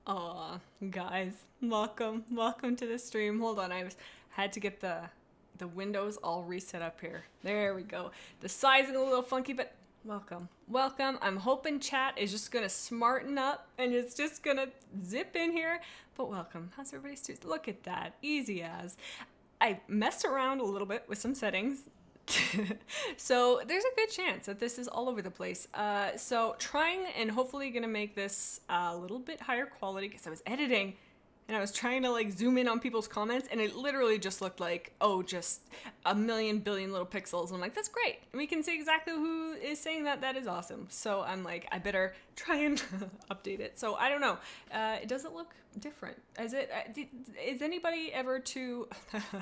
Aw, guys, welcome to the stream. Hold on, had to get the windows all reset up here. There we go. The sizing a little funky, but welcome. I'm hoping chat is just gonna smarten up and it's just gonna zip in here. But welcome. How's everybody's Tuesday? Look at that, easy as. I messed around a little bit with some settings. So there's a good chance that this is all over the place. So trying and hopefully gonna make this a little bit higher quality because I was editing and I was trying to like zoom in on people's comments and it literally just looked like, oh, just a million billion little pixels. And I'm like, that's great. We can see exactly who is saying that. That is awesome. So I'm like, I better try and update it. So I don't know. It doesn't look different. Is anybody ever to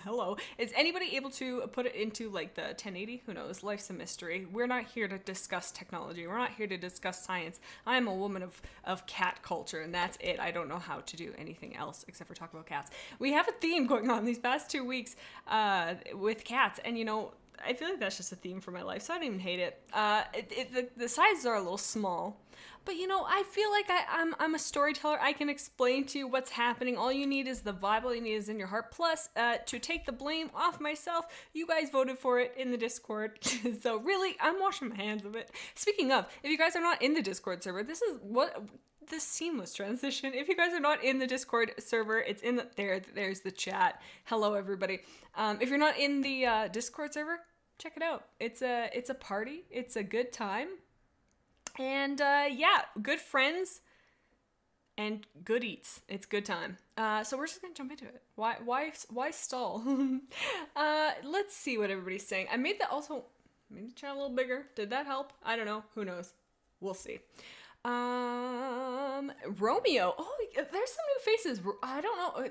hello? Is anybody able to put it into like the 1080? Who knows? Life's a mystery. We're not here to discuss technology. We're not here to discuss science. I am a woman of cat culture, and that's it. I don't know how to do anything else except for talk about cats. We have a theme going on these past 2 weeks with cats, and I feel like that's just a theme for my life, so I don't even hate it. The sizes are a little small, but I feel like I'm a storyteller. I can explain to you what's happening. All you need is the vibe. All you need is in your heart. Plus, to take the blame off myself, you guys voted for it in the Discord. So really, I'm washing my hands of it. Speaking of, if you guys are not in the Discord server, this is what this seamless transition. If you guys are not in the Discord server, it's in there's the chat. Hello, everybody. If you're not in the Discord server, check it out. It's a party. It's a good time. And yeah, good friends and good eats. It's good time. So we're just gonna jump into it. Why stall? Let's see what everybody's saying. I made the chat a little bigger. Did that help? I don't know. Who knows? We'll see. Romeo. Oh, there's some new faces. I don't know.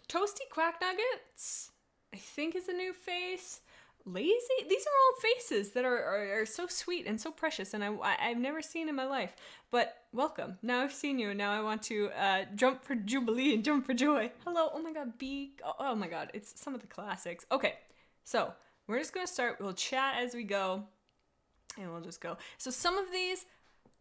Toasty Quack Nuggets, I think, is a new face. Lazy. These are all faces that are so sweet and so precious, and I've never seen in my life. But welcome. Now I've seen you, and now I want to jump for jubilee and jump for joy. Hello. Oh my God. Oh my God. It's some of the classics. Okay, so we're just gonna start. We'll chat as we go, and we'll just go. So some of these,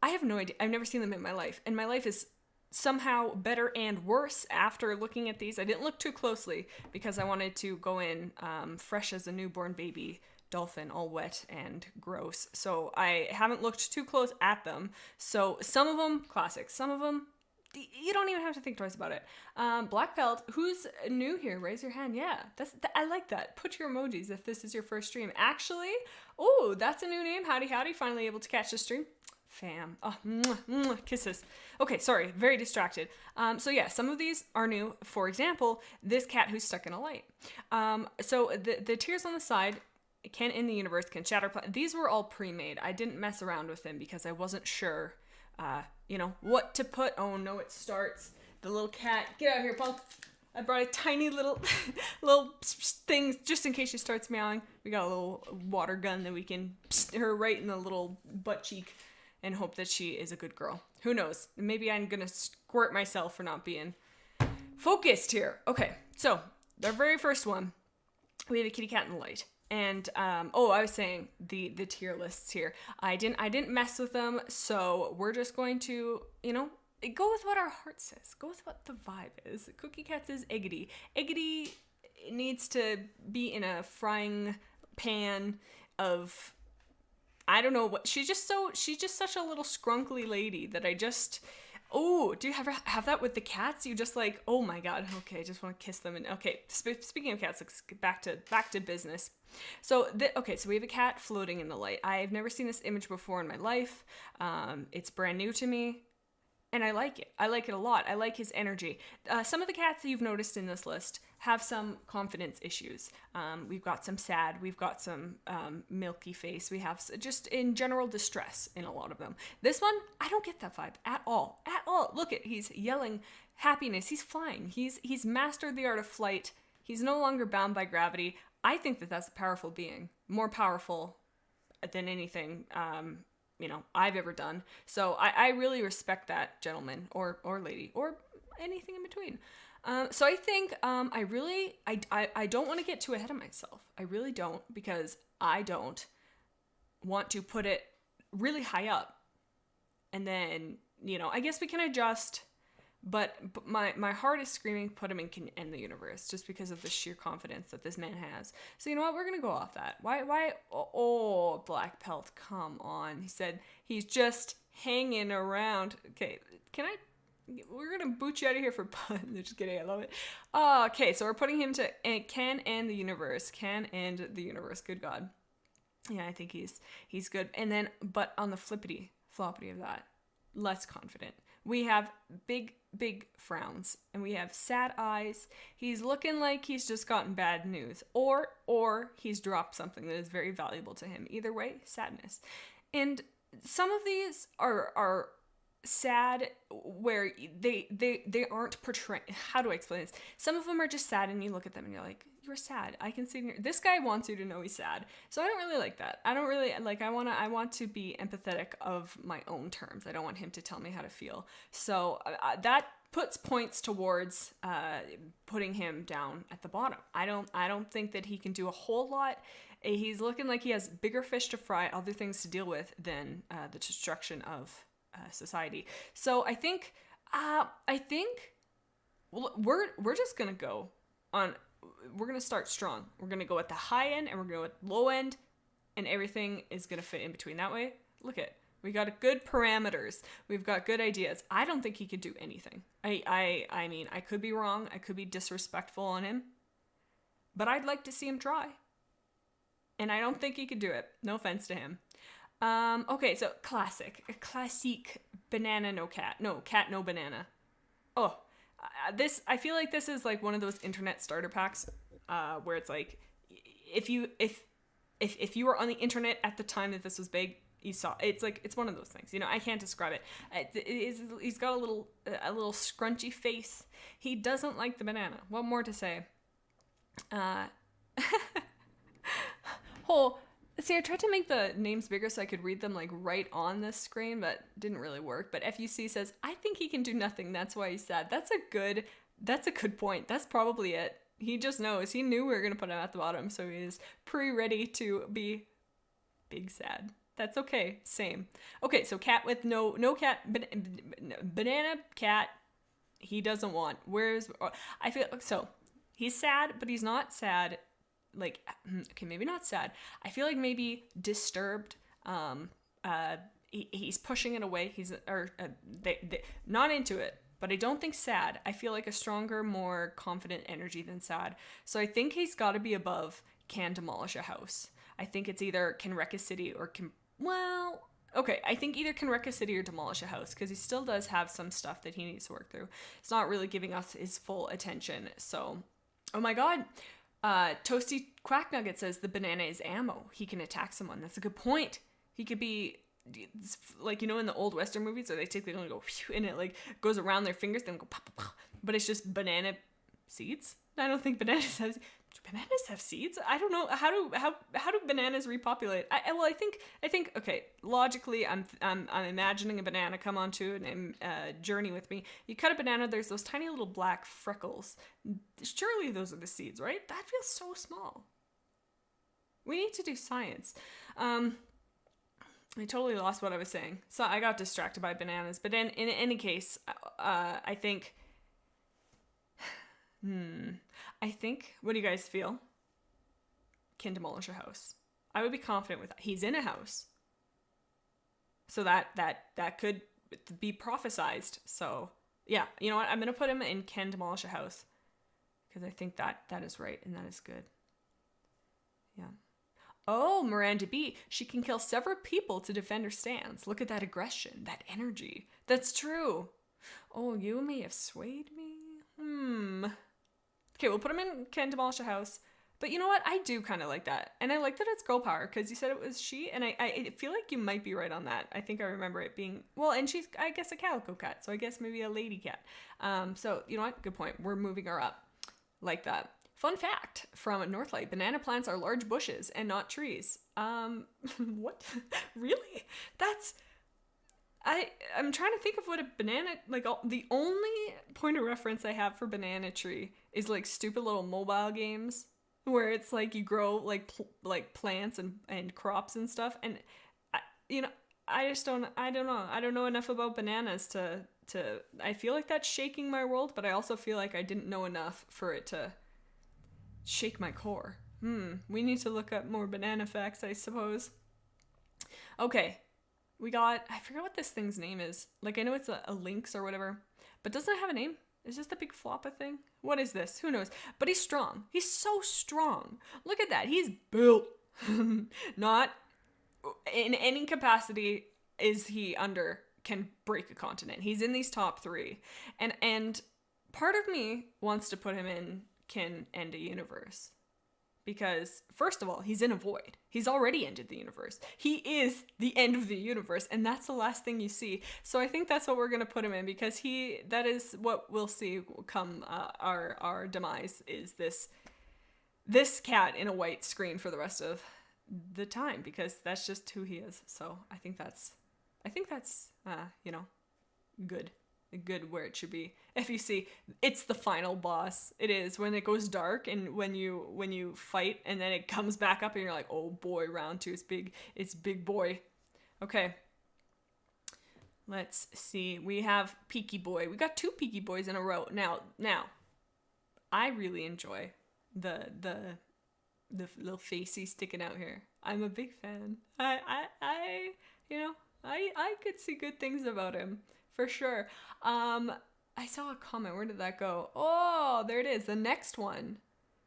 I have no idea. I've never seen them in my life, and my life is somehow better and worse after looking at these. I didn't look too closely because I wanted to go in fresh as a newborn baby dolphin, all wet and gross. So I haven't looked too close at them. So some of them classics, some of them you don't even have to think twice about it. Black Belt, who's new here? Raise your hand. Yeah, I like that. Put your emojis if this is your first stream. Actually, oh, that's a new name. Howdy. Finally able to catch the stream. Fam. Oh, kisses. Okay, sorry, very distracted. So yeah, some of these are new. For example, this cat who's stuck in a light. So the tears on the side, can in the universe, can shatter. These were all pre-made. I didn't mess around with them because I wasn't sure, what to put. Oh no, it starts. The little cat. Get out here, Paul. I brought a tiny little thing just in case she starts meowing. We got a little water gun that we can her right in the little butt cheek and hope that she is a good girl. Who knows? Maybe I'm gonna squirt myself for not being focused here. Okay, so the very first one, we have a kitty cat in the light. And I was saying the tier lists here. I didn't mess with them, so we're just going to, go with what our heart says. Go with what the vibe is. Cookie Cat says Eggity. Eggity needs to be in a frying pan of, I don't know what, she's just such a little scrunkly lady that I just, oh, do you ever have that with the cats? You just like, oh my God, okay, I just want to kiss them. And okay, speaking of cats, let's get back to business. So so we have a cat floating in the light. I've never seen this image before in my life. It's brand new to me. And I like it. I like it a lot. I like his energy. Some of the cats that you've noticed in this list have some confidence issues. We've got some sad. We've got some milky face. We have just in general distress in a lot of them. This one, I don't get that vibe at all. At all. Look he's yelling happiness. He's flying. He's mastered the art of flight. He's no longer bound by gravity. I think that's a powerful being. More powerful than anything I've ever done. So I really respect that gentleman or lady or anything in between. So I think I don't want to get too ahead of myself. I really don't, because I don't want to put it really high up. And then, I guess we can adjust But my heart is screaming, put him in Can End the Universe, just because of the sheer confidence that this man has. So you know what? We're gonna go off that. Why? Oh, Black Pelt, come on. He said he's just hanging around. Okay, can I? We're gonna boot you out of here for pun. Just kidding. I love it. Okay, so we're putting him to Can End the Universe. Can End the Universe. Good God. Yeah, I think he's good. And then, but on the flippity floppity of that, less confident. We have big frowns and we have sad eyes. He's looking like he's just gotten bad news, or he's dropped something that is very valuable to him. Either way, sadness. And some of these are sad where they aren't portraying. How do I explain this? Some of them are just sad and you look at them and you're like, you're sad. I can see this guy wants you to know he's sad. So I don't really like that. I don't really like, I want to be empathetic of my own terms. I don't want him to tell me how to feel. So that puts points towards putting him down at the bottom. I don't think that he can do a whole lot. He's looking like he has bigger fish to fry, other things to deal with than the destruction of society. So I think we're just gonna go on. We're gonna start strong. We're gonna go at the high end and we're gonna go at the low end, and everything is gonna fit in between. That way, look at, we got good parameters. We've got good ideas. I don't think he could do anything. I mean, I could be wrong. I could be disrespectful on him, but I'd like to see him try. And I don't think he could do it. No offense to him. Okay, so classic banana, no cat. No, cat, no banana. Oh, I feel like this is like one of those internet starter packs, where it's like, if you were on the internet at the time that this was big, you saw, it's one of those things, you know, I can't describe it. He's got a little scrunchy face. He doesn't like the banana. What more to say? See, I tried to make the names bigger so I could read them like right on this screen, but didn't really work. But FUC says, I think he can do nothing. That's why he's sad. That's a good point. That's probably it. He just knows. He knew we were going to put him at the bottom, so he is pre-ready to be big sad. That's okay. Same. Okay, so cat with no cat, banana cat, he doesn't want. I feel, so he's sad, but he's not sad. Like, okay, maybe not sad. I feel like maybe disturbed. He's pushing it away. They not into it, but I don't think sad. I feel like a stronger, more confident energy than sad. So I think he's got to be above can demolish a house. I think it's either can wreck a city or I think either can wreck a city or demolish a house, because he still does have some stuff that he needs to work through. It's not really giving us his full attention. So, oh my God. Toasty Quack Nugget says the banana is ammo. He can attack someone. That's a good point. He could be like, you know, in the old Western movies where they take the gun and go and it like goes around their fingers, then go pop, pop, pop. But it's just banana seeds. I don't think bananas have seeds. I don't know how do bananas repopulate. I think okay, logically I'm imagining a banana come onto a journey with me. You cut a banana, there's those tiny little black freckles. Surely those are the seeds, right? That feels so small. We need to do science. I totally lost what I was saying. So I got distracted by bananas. But in any case, I think what do you guys feel? Can demolish a house. I would be confident with that. He's in a house. So that could be prophesized. So yeah, you know what? I'm going to put him in can demolish a house, because I think that is right and that is good. Yeah. Oh, Miranda B. She can kill several people to defend her stance. Look at that aggression, that energy. That's true. Oh, you may have swayed me. Okay, we'll put him in can demolish a house. But you know what? I do kind of like that. And I like that it's girl power, because you said it was she, and I feel like you might be right on that. I think I remember it being, well, and she's, I guess, a calico cat, so I guess maybe a lady cat. So, you know what? Good point. We're moving her up. Like that. Fun fact from Northlight, banana plants are large bushes and not trees. What? Really? I'm trying to think of what a banana, like, the only point of reference I have for banana tree is like stupid little mobile games where it's like you grow like plants and crops and stuff. And you know, I don't know. I don't know enough about bananas to I feel like that's shaking my world, but I also feel like I didn't know enough for it to shake my core. We need to look up more banana facts, I suppose. Okay, we got, I forget what this thing's name is. Like, I know it's a lynx or whatever, but doesn't it have a name? Is this the big floppa thing? What is this? Who knows? But he's strong. He's so strong. Look at that. He's built. Not in any capacity is he under can break a continent. He's in these top 3. And part of me wants to put him in can end a universe. Because, first of all, he's in a void. He's already ended the universe. He is the end of the universe, and that's the last thing you see. So I think that's what we're going to put him in, because that is what we'll see come our demise, is this cat in a white screen for the rest of the time, because that's just who he is. So I think that's good where it should be. If you see, it's the final boss. It is when it goes dark, and when you fight, and then it comes back up, and you're like, oh boy, round 2 is big. It's big boy. Okay. Let's see. We have Peaky Boy. We got 2 Peaky Boys in a row. Now, I really enjoy the little facey sticking out here. I'm a big fan. I could see good things about him. For sure. I saw a comment. Where did that go? Oh, there it is. The next one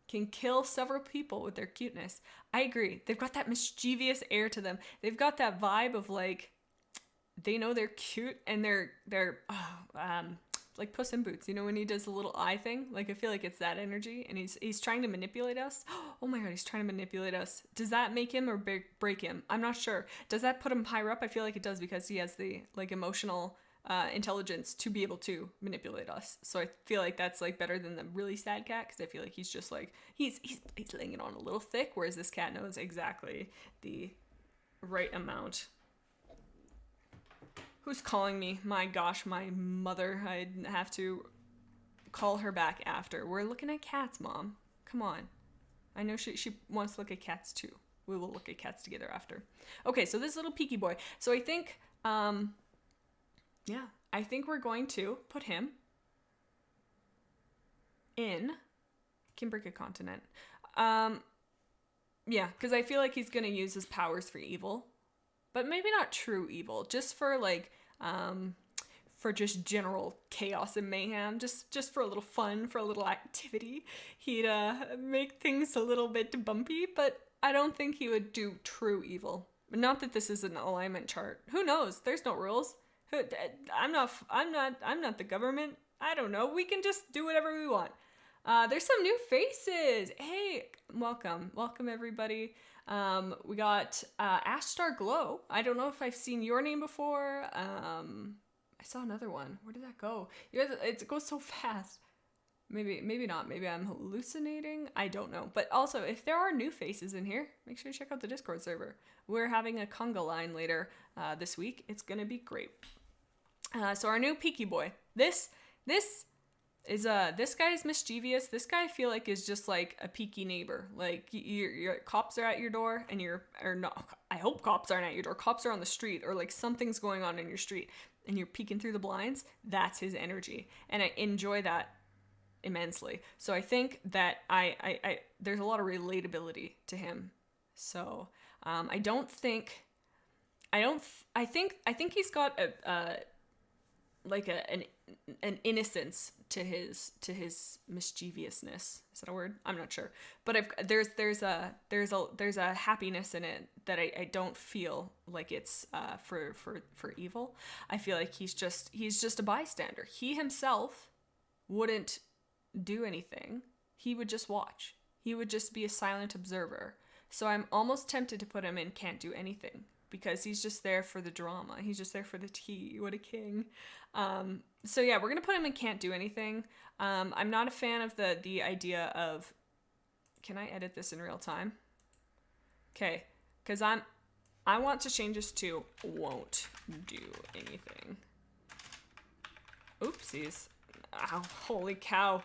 can kill several people with their cuteness. I agree. They've got that mischievous air to them. They've got that vibe of like, they know they're cute, and they're like Puss in Boots. You know, when he does the little eye thing? Like, I feel like it's that energy, and he's trying to manipulate us. Oh my god, he's trying to manipulate us. Does that make him or break him? I'm not sure. Does that put him higher up? I feel like it does, because he has the like emotional intelligence to be able to manipulate us. So I feel like that's like better than the really sad cat, because I feel like he's just like he's laying it on a little thick, whereas this cat knows exactly the right amount. Who's calling me? My gosh, my mother. I'd have to call her back after. We're looking at cats, Mom. Come on. I know she wants to look at cats too. We will look at cats together after. Okay, so this little Peaky Boy. So I think I think we're going to put him in Can Break a Continent. Because I feel like he's going to use his powers for evil. But maybe not true evil. Just for like, for just general chaos and mayhem. Just for a little fun, for a little activity. He'd make things a little bit bumpy, but I don't think he would do true evil. Not that this is an alignment chart. Who knows? There's no rules. I'm not the government. I don't know. We can just do whatever we want. There's some new faces. Hey, welcome everybody. We got Ashstar Glow. I don't know if I've seen your name before. I saw another one. Where did that go? It goes so fast. Maybe not. Maybe I'm hallucinating. I don't know. But also, if there are new faces in here, make sure you check out the Discord server. We're having a conga line later this week. It's gonna be great. So our new Peaky Boy. This is this guy is mischievous. This guy I feel like is just like a peaky neighbor. Like your cops are at your door, and I hope cops aren't at your door. Cops are on the street, or like something's going on in your street, and you're peeking through the blinds. That's his energy, and I enjoy that immensely. So I think that I there's a lot of relatability to him. So I think he's got an innocence to his mischievousness. Is that a word? I'm not sure. But there's a happiness in it that I don't feel like it's for evil. I feel like he's just a bystander. He himself wouldn't do anything. He would just watch. He would just be a silent observer. So I'm almost tempted to put him in Can't Do Anything, because he's just there for the drama. He's just there for the tea. What a king. So yeah, we're going to put him in Can't Do Anything. I'm not a fan of the idea of, can I edit this in real time? Okay, because I want to change this to won't do anything. Oopsies. Ow, holy cow.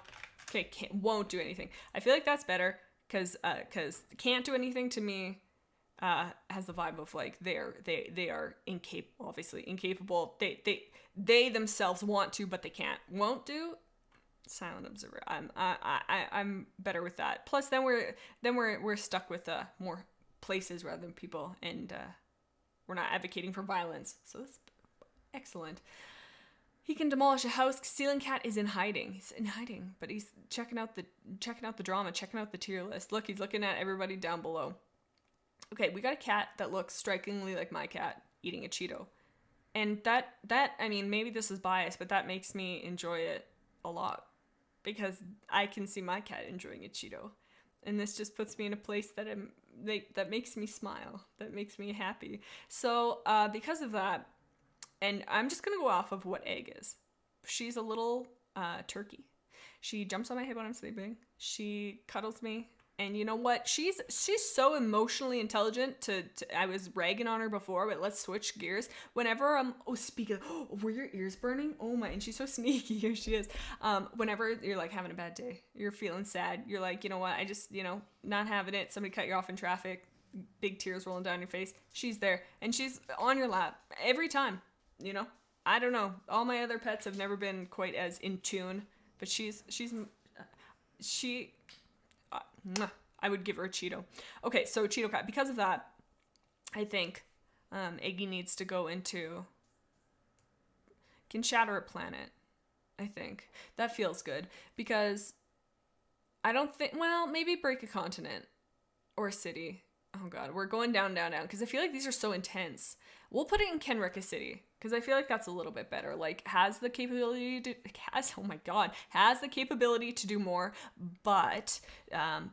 Okay, won't do anything. I feel like that's better, because can't do anything to me has the vibe of like they are incapable, obviously incapable. They themselves want to, but they can't, won't do. Silent observer. I'm better with that. Plus, then we're stuck with more places rather than people, and we're not advocating for violence. So that's excellent. He can demolish a house. Ceiling Cat is in hiding. He's in hiding, but he's checking out the drama, checking out the tier list. Look, he's looking at everybody down below. Okay, we got a cat that looks strikingly like my cat eating a Cheeto. And that I mean, maybe this is biased, but that makes me enjoy it a lot because I can see my cat enjoying a Cheeto. And this just puts me in a place that that makes me smile, that makes me happy. So, because of that, and I'm just going to go off of what Egg is. She's a little turkey. She jumps on my head when I'm sleeping. She cuddles me. And you know what? She's so emotionally intelligent I was ragging on her before, but let's switch gears. Whenever were your ears burning? Oh my, and she's so sneaky. Here she is. Whenever you're like having a bad day, you're feeling sad, you're like, you know what? I just, not having it. Somebody cut you off in traffic, big tears rolling down your face. She's there and she's on your lap every time. I don't know. All my other pets have never been quite as in tune, but I would give her a Cheeto. Okay, so Cheeto Cat. Because of that, I think Eggy needs to go into... Can shatter a planet. I think. That feels good. Because I don't think... Well, maybe break a continent. Or a city. Oh god, we're going down. Because I feel like these are so intense. We'll put it in Kenrika City. Because I feel like that's a little bit better. Like, has the capability to do more, but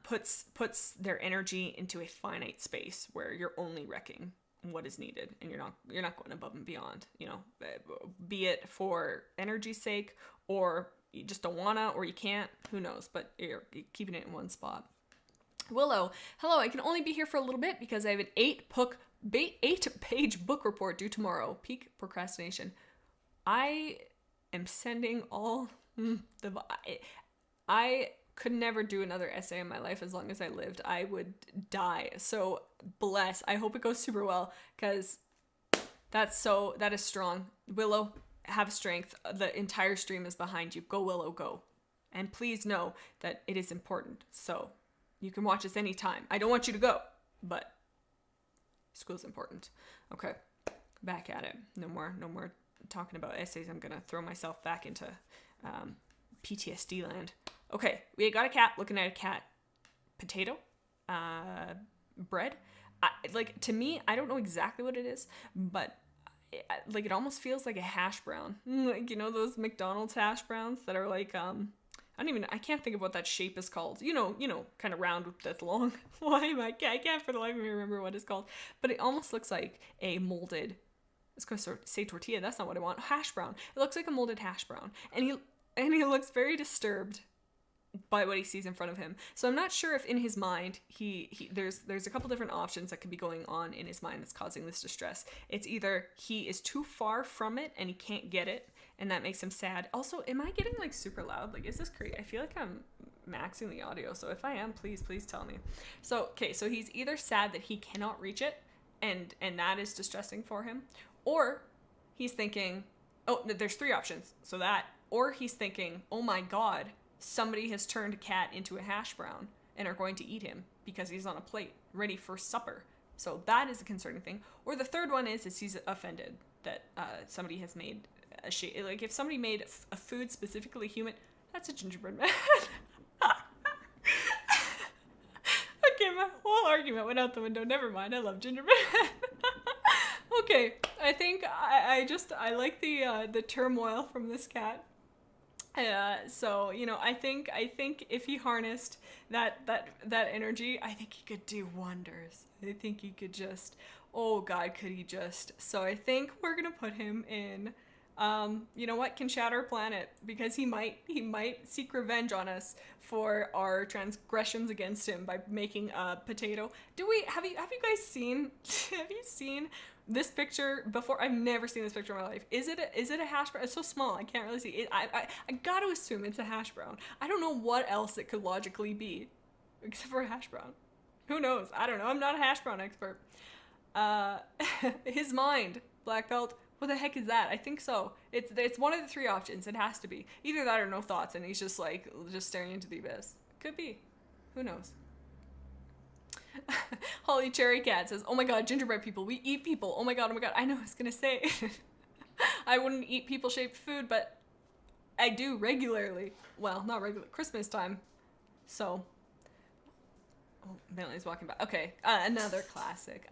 puts their energy into a finite space where you're only wrecking what is needed, and you're not going above and beyond. Be it for energy's sake, or you just don't wanna, or you can't. Who knows? But you're keeping it in one spot. Willow, hello. I can only be here for a little bit because I have an 8-page book report due tomorrow. Peak procrastination. I am sending all I could never do another essay in my life as long as I lived. I would die. So bless. I hope it goes super well because that is strong. Willow, have strength. The entire stream is behind you. Go Willow, go. And please know that it is important. So you can watch us anytime. I don't want you to go, but school's important. Okay, back at it. No more talking about essays. I'm gonna throw myself back into PTSD land. Okay, we got a cat looking at a cat. Potato, bread. To me, I don't know exactly what it is, but it almost feels like a hash brown. Like, those McDonald's hash browns that are like I can't think of what that shape is called. Kind of round that's long. I can't for the life of me remember what it's called. But it almost looks like a molded, I was going to say tortilla, that's not what I want. Hash brown. It looks like a molded hash brown. And he looks very disturbed by what he sees in front of him. So I'm not sure if in his mind, there's a couple different options that could be going on in his mind that's causing this distress. It's either he is too far from it and he can't get it, and that makes him sad. Also, am I getting super loud? Is this great? I feel like I'm maxing the audio. So if I am, please tell me. So he's either sad that he cannot reach it and that is distressing for him, or he's thinking, there's 3 options. So that, or he's thinking, oh my God, somebody has turned a cat into a hash brown and are going to eat him because he's on a plate ready for supper. So that is a concerning thing. Or the third one is he's offended that somebody has made a shape. If somebody made a food specifically human, that's a gingerbread man. Okay, my whole argument went out the window. Never mind. I love gingerbread. Okay, I think I like the turmoil from this cat. So I think if he harnessed that energy, I think he could do wonders. I think he could just, oh God, could he just? So I think we're gonna put him in. Can shatter a planet, because he might seek revenge on us for our transgressions against him by making a potato. Have you guys seen this picture before? I've never seen this picture in my life. Is it a hash brown? It's so small, I can't really see it. I got to assume it's a hash brown. I don't know what else it could logically be except for a hash brown. Who knows? I don't know. I'm not a hash brown expert. His mind, black belt. What the heck is that? I think so. It's one of the three options. It has to be. Either that or no thoughts, and he's just staring into the abyss. Could be. Who knows? Holly Cherry Cat says, "Oh my god, gingerbread people. We eat people. Oh my god, oh my god." I know I was gonna say. I wouldn't eat people-shaped food, but I do regularly. Well, not regular. Christmas time. So. Oh, Bentley's walking by. Okay, another classic.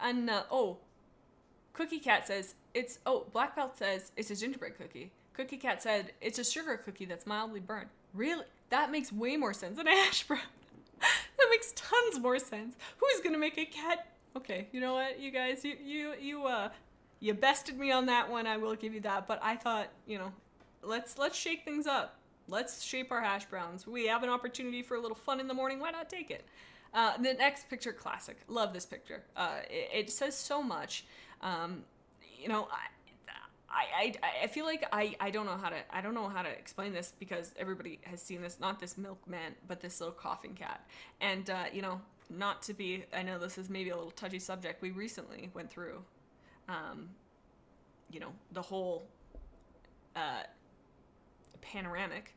Cookie Cat says Black Belt says it's a gingerbread cookie. Cookie Cat said it's a sugar cookie that's mildly burnt. Really? That makes way more sense than hash brown. That makes tons more sense. Who's gonna make a cat? Okay, you know what, you guys, you bested me on that one. I will give you that. But I thought, let's shake things up. Let's shape our hash browns. We have an opportunity for a little fun in the morning. Why not take it? The next picture, classic. Love this picture. It says so much. I feel like I don't know how to explain this because everybody has seen this, not this milkman, but this little coughing cat. And not to be, I know this is maybe a little touchy subject. We recently went through the whole panoramic,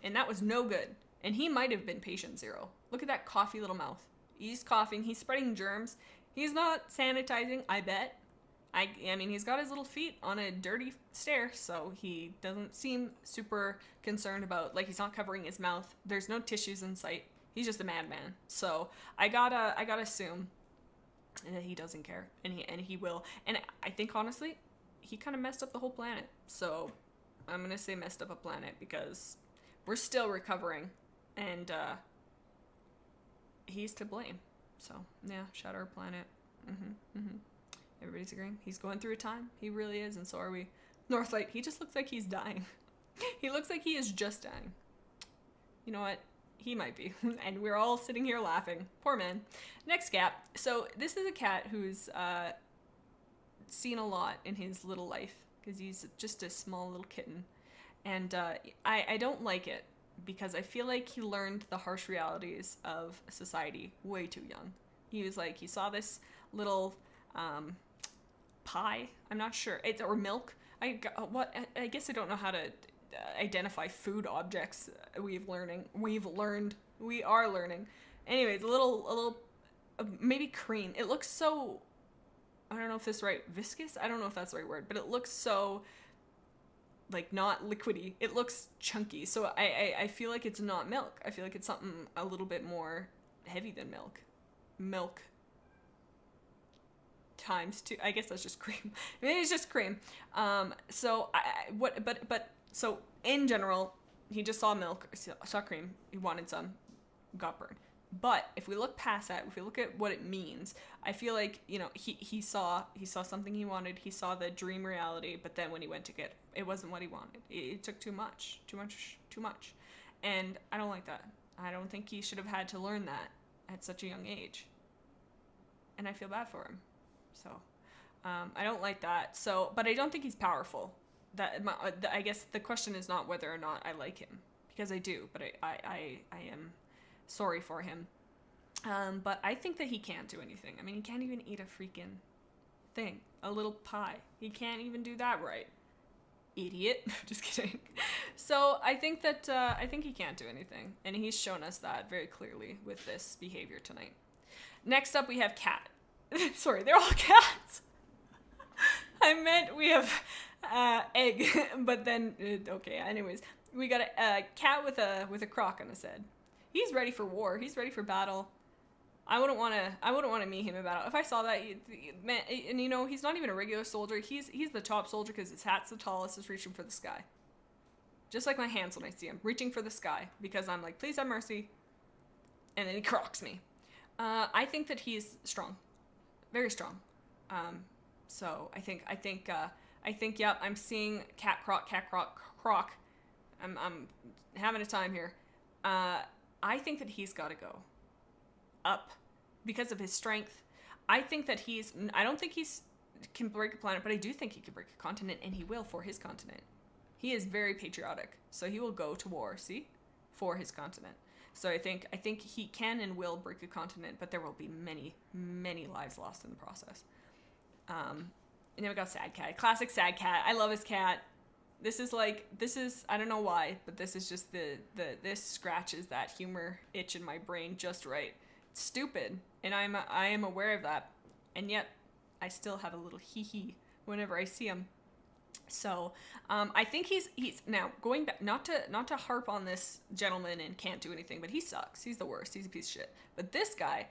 and that was no good. And he might have been patient zero. Look at that coughy little mouth. He's coughing. He's spreading germs. He's not sanitizing, I bet. I mean, he's got his little feet on a dirty stair, so he doesn't seem super concerned about, he's not covering his mouth. There's no tissues in sight. He's just a madman. So I gotta assume that he doesn't care, and he will. And I think, honestly, he kind of messed up the whole planet. So I'm gonna say messed up a planet because we're still recovering, and he's to blame. So yeah, shatter our planet. Everybody's agreeing. He's going through a time. He really is, and so are we. Northlight, he just looks like he's dying. He looks like he is just dying. You know what? He might be. And we're all sitting here laughing. Poor man. Next cat. So this is a cat who's seen a lot in his little life because he's just a small little kitten. And I don't like it because I feel like he learned the harsh realities of society way too young. He saw this little pie. I'm not sure. Or milk. I guess I don't know how to identify food objects. We are learning. Anyways, a little maybe cream. It looks so, I don't know if this is right, viscous? I don't know if that's the right word, but it looks so not liquidy. It looks chunky. So I feel like it's not milk. I feel like it's something a little bit more heavy than milk. Milk times two. I guess that's just cream. Maybe it's just cream. So in general, he just saw milk, saw cream. He wanted some, got burned. But if we look past that, if we look at what it means, I feel like, he saw something he wanted. He saw the dream reality, but then when he went to get it, it wasn't what he wanted. It took too much. And I don't like that. I don't think he should have had to learn that at such a young age. And I feel bad for him. So, I don't like that. So, but I don't think he's powerful. I guess the question is not whether or not I like him, because I do, but I am sorry for him. But I think that he can't do anything. I mean, he can't even eat a freaking thing. A little pie. He can't even do that right. Idiot. Just kidding. So I think that, I think he can't do anything. And he's shown us that very clearly with this behavior tonight. Next up, we have cat. Sorry, they're all cats. I meant we have egg, but then, okay, anyways. We got a cat with a crock on his head. He's ready for war. He's ready for battle. I wouldn't want to meet him in battle. If I saw that, man, and he's not even a regular soldier. He's the top soldier because his hat's the tallest. Is reaching for the sky. Just like my hands when I see him, reaching for the sky because I'm like, please have mercy. And then he crocs me. I think that he's strong, very strong. So I think, yep, I'm seeing cat croc. I'm having a time here. I think that he's got to go up because of his strength. I don't think he's can break a planet, but I do think he can break a continent, and he will for his continent. He is very patriotic, so he will go to war, for his continent. So I think he can and will break a continent, but there will be many lives lost in the process. And then we got Sad Cat, classic Sad Cat. I love his cat. This is I don't know why, but this is just this scratches that humor itch in my brain just right. It's stupid, and I am aware of that, and yet I still have a little hee whenever I see him. So I think he's now going back, not to harp on this gentleman and can't do anything, but he sucks. He's the worst. He's a piece of shit. But this guy,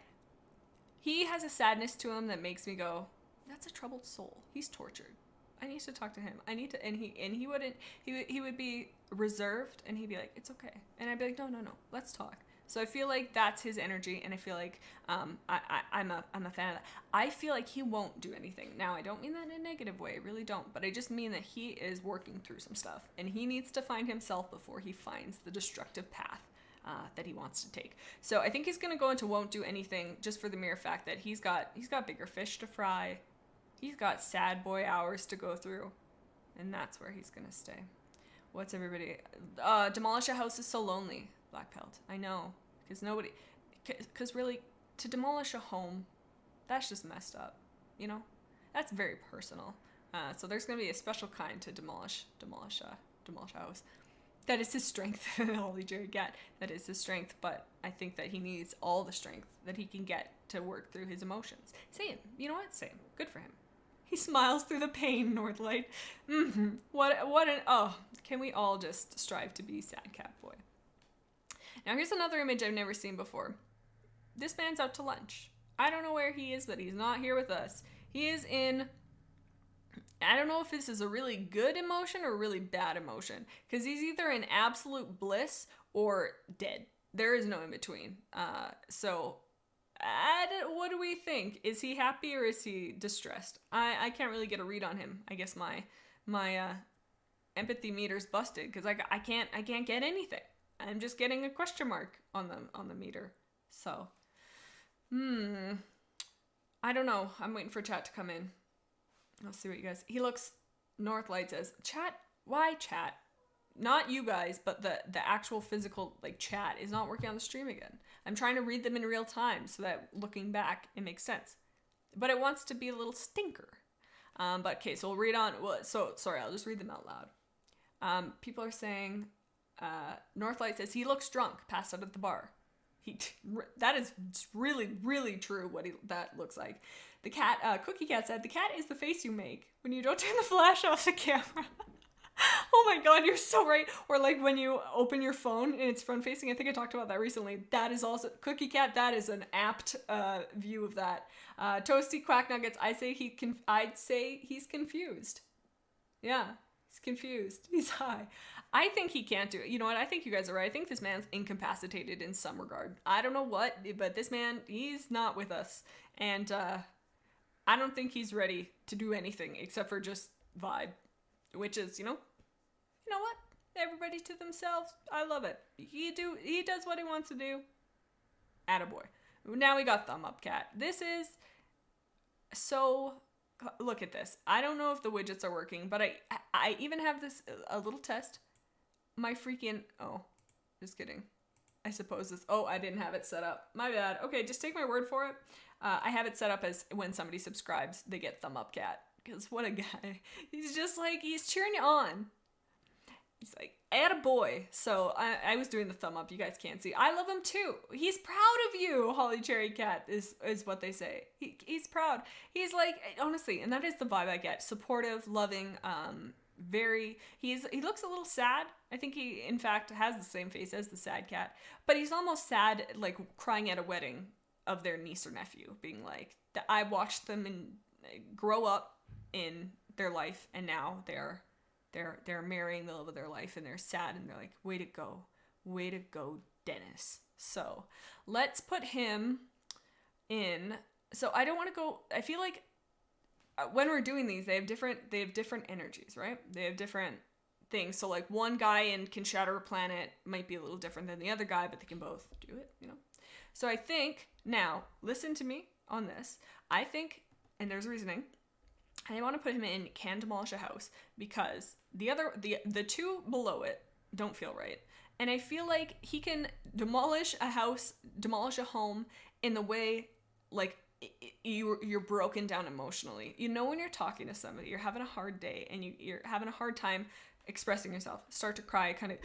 he has a sadness to him that makes me go, that's a troubled soul. He's tortured. I need to talk to him. I need to, and he wouldn't, he would be reserved, and he'd be like, it's okay. And I'd be like, no, let's talk. So I feel like that's his energy, and I feel like I'm a fan of that. I feel like he won't do anything. Now, I don't mean that in a negative way, I really don't, but I just mean that he is working through some stuff, and he needs to find himself before he finds the destructive path that he wants to take. So I think he's gonna go into won't do anything just for the mere fact that he's got bigger fish to fry. He's got sad boy hours to go through, and that's where he's gonna stay. What's everybody? Demolish a house is so lonely. Black Pelt. I know, because really, to demolish a home, that's just messed up. You know, that's very personal. So there's gonna be a special kind to demolish a house. That is his strength. Holy Jerry Gat. That is his strength. But I think that he needs all the strength that he can get to work through his emotions. Same. You know what? Same. Good for him. He smiles through the pain, Northlight. Can we all just strive to be Sad Cat Boy? Now here's another image I've never seen before. This man's out to lunch. I don't know where he is, but he's not here with us. He is in, I don't know if this is a really good emotion or a really bad emotion, because he's either in absolute bliss or dead. There is no in between. What do we think? Is he happy or is he distressed? I can't really get a read on him. I guess my empathy meter's busted, because I can't get anything. I'm just getting a question mark on the meter. So, I don't know. I'm waiting for chat to come in. I'll see what you guys. He looks. Northlight says, "Chat. Why chat? Not you guys, but the actual physical chat is not working on the stream again. I'm trying to read them in real time so that looking back it makes sense, but it wants to be a little stinker. But okay, so we'll read on. Well, so sorry, I'll just read them out loud. People are saying." Northlight says he looks drunk, passed out at the bar. That is really, really true. That looks like. The cat, Cookie Cat said, the cat is the face you make when you don't turn the flash off the camera. Oh my God, you're so right. Or when you open your phone and it's front facing. I think I talked about that recently. That is also Cookie Cat. That is an apt view of that. Toasty Quack Nuggets. I'd say he's confused. Yeah, he's confused. He's high. I think he can't do it. You know what? I think you guys are right. I think this man's incapacitated in some regard. I don't know what, but this man, he's not with us. And I don't think he's ready to do anything except for just vibe, which is, you know what? Everybody to themselves. I love it. He does what he wants to do. Attaboy. Now we got Thumb Up Cat. This is so... Look at this. I don't know if the widgets are working, but I even have this, a little test. My freaking, just kidding. I suppose this, I didn't have it set up. My bad. Okay, just take my word for it. I have it set up as when somebody subscribes, they get Thumb Up Cat. Because what a guy. He's just he's cheering you on. He's like, attaboy. So I was doing the thumb up. You guys can't see. I love him too. He's proud of you, Holly Cherry Cat is what they say. He's proud. He's honestly, and that is the vibe I get. Supportive, loving, he looks a little sad. I think he in fact has the same face as the Sad Cat, but he's almost sad, crying at a wedding of their niece or nephew, being I watched them grow up in their life, and now they're marrying the love of their life, and they're sad, and they're like, way to go, Dennis. So let's put him in. So I don't want to go. I feel like when we're doing these, they have different energies, right? They have different things. So one guy in Can Shatter a Planet might be a little different than the other guy, but they can both do it, So I think, now, listen to me on this. I think, and there's reasoning, I want to put him in Can Demolish a House because the two below it don't feel right. And I feel like he can demolish a house, demolish a home in the way like you're broken down emotionally. You know, when you're talking to somebody, you're having a hard day and you're having a hard time expressing yourself, start to cry kind of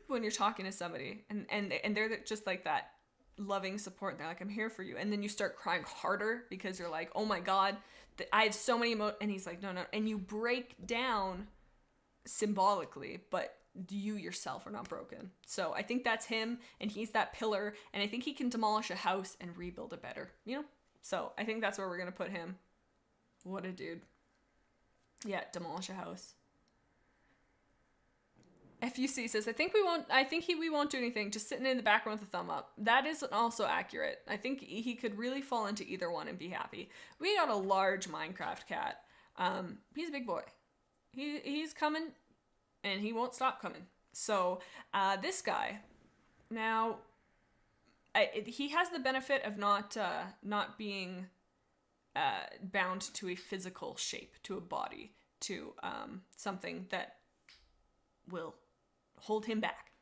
when you're talking to somebody, and they're just like that loving support, and they're like, I'm here for you, and then you start crying harder because you're like, oh my god, I have so many and he's like, no, and you break down symbolically, but you yourself are not broken. So I think that's him, and he's that pillar, and I think he can demolish a house and rebuild it better, you know? So I think that's where we're gonna put him. What a dude. Yeah, demolish a house. FUC says, I think we won't do anything, just sitting in the background with a thumb up. That is also accurate. I think he could really fall into either one and be happy. We got a large Minecraft cat. He's a big boy. He's coming, and he won't stop coming. So this guy, now, he has the benefit of not being bound to a physical shape, to a body, to something that will hold him back.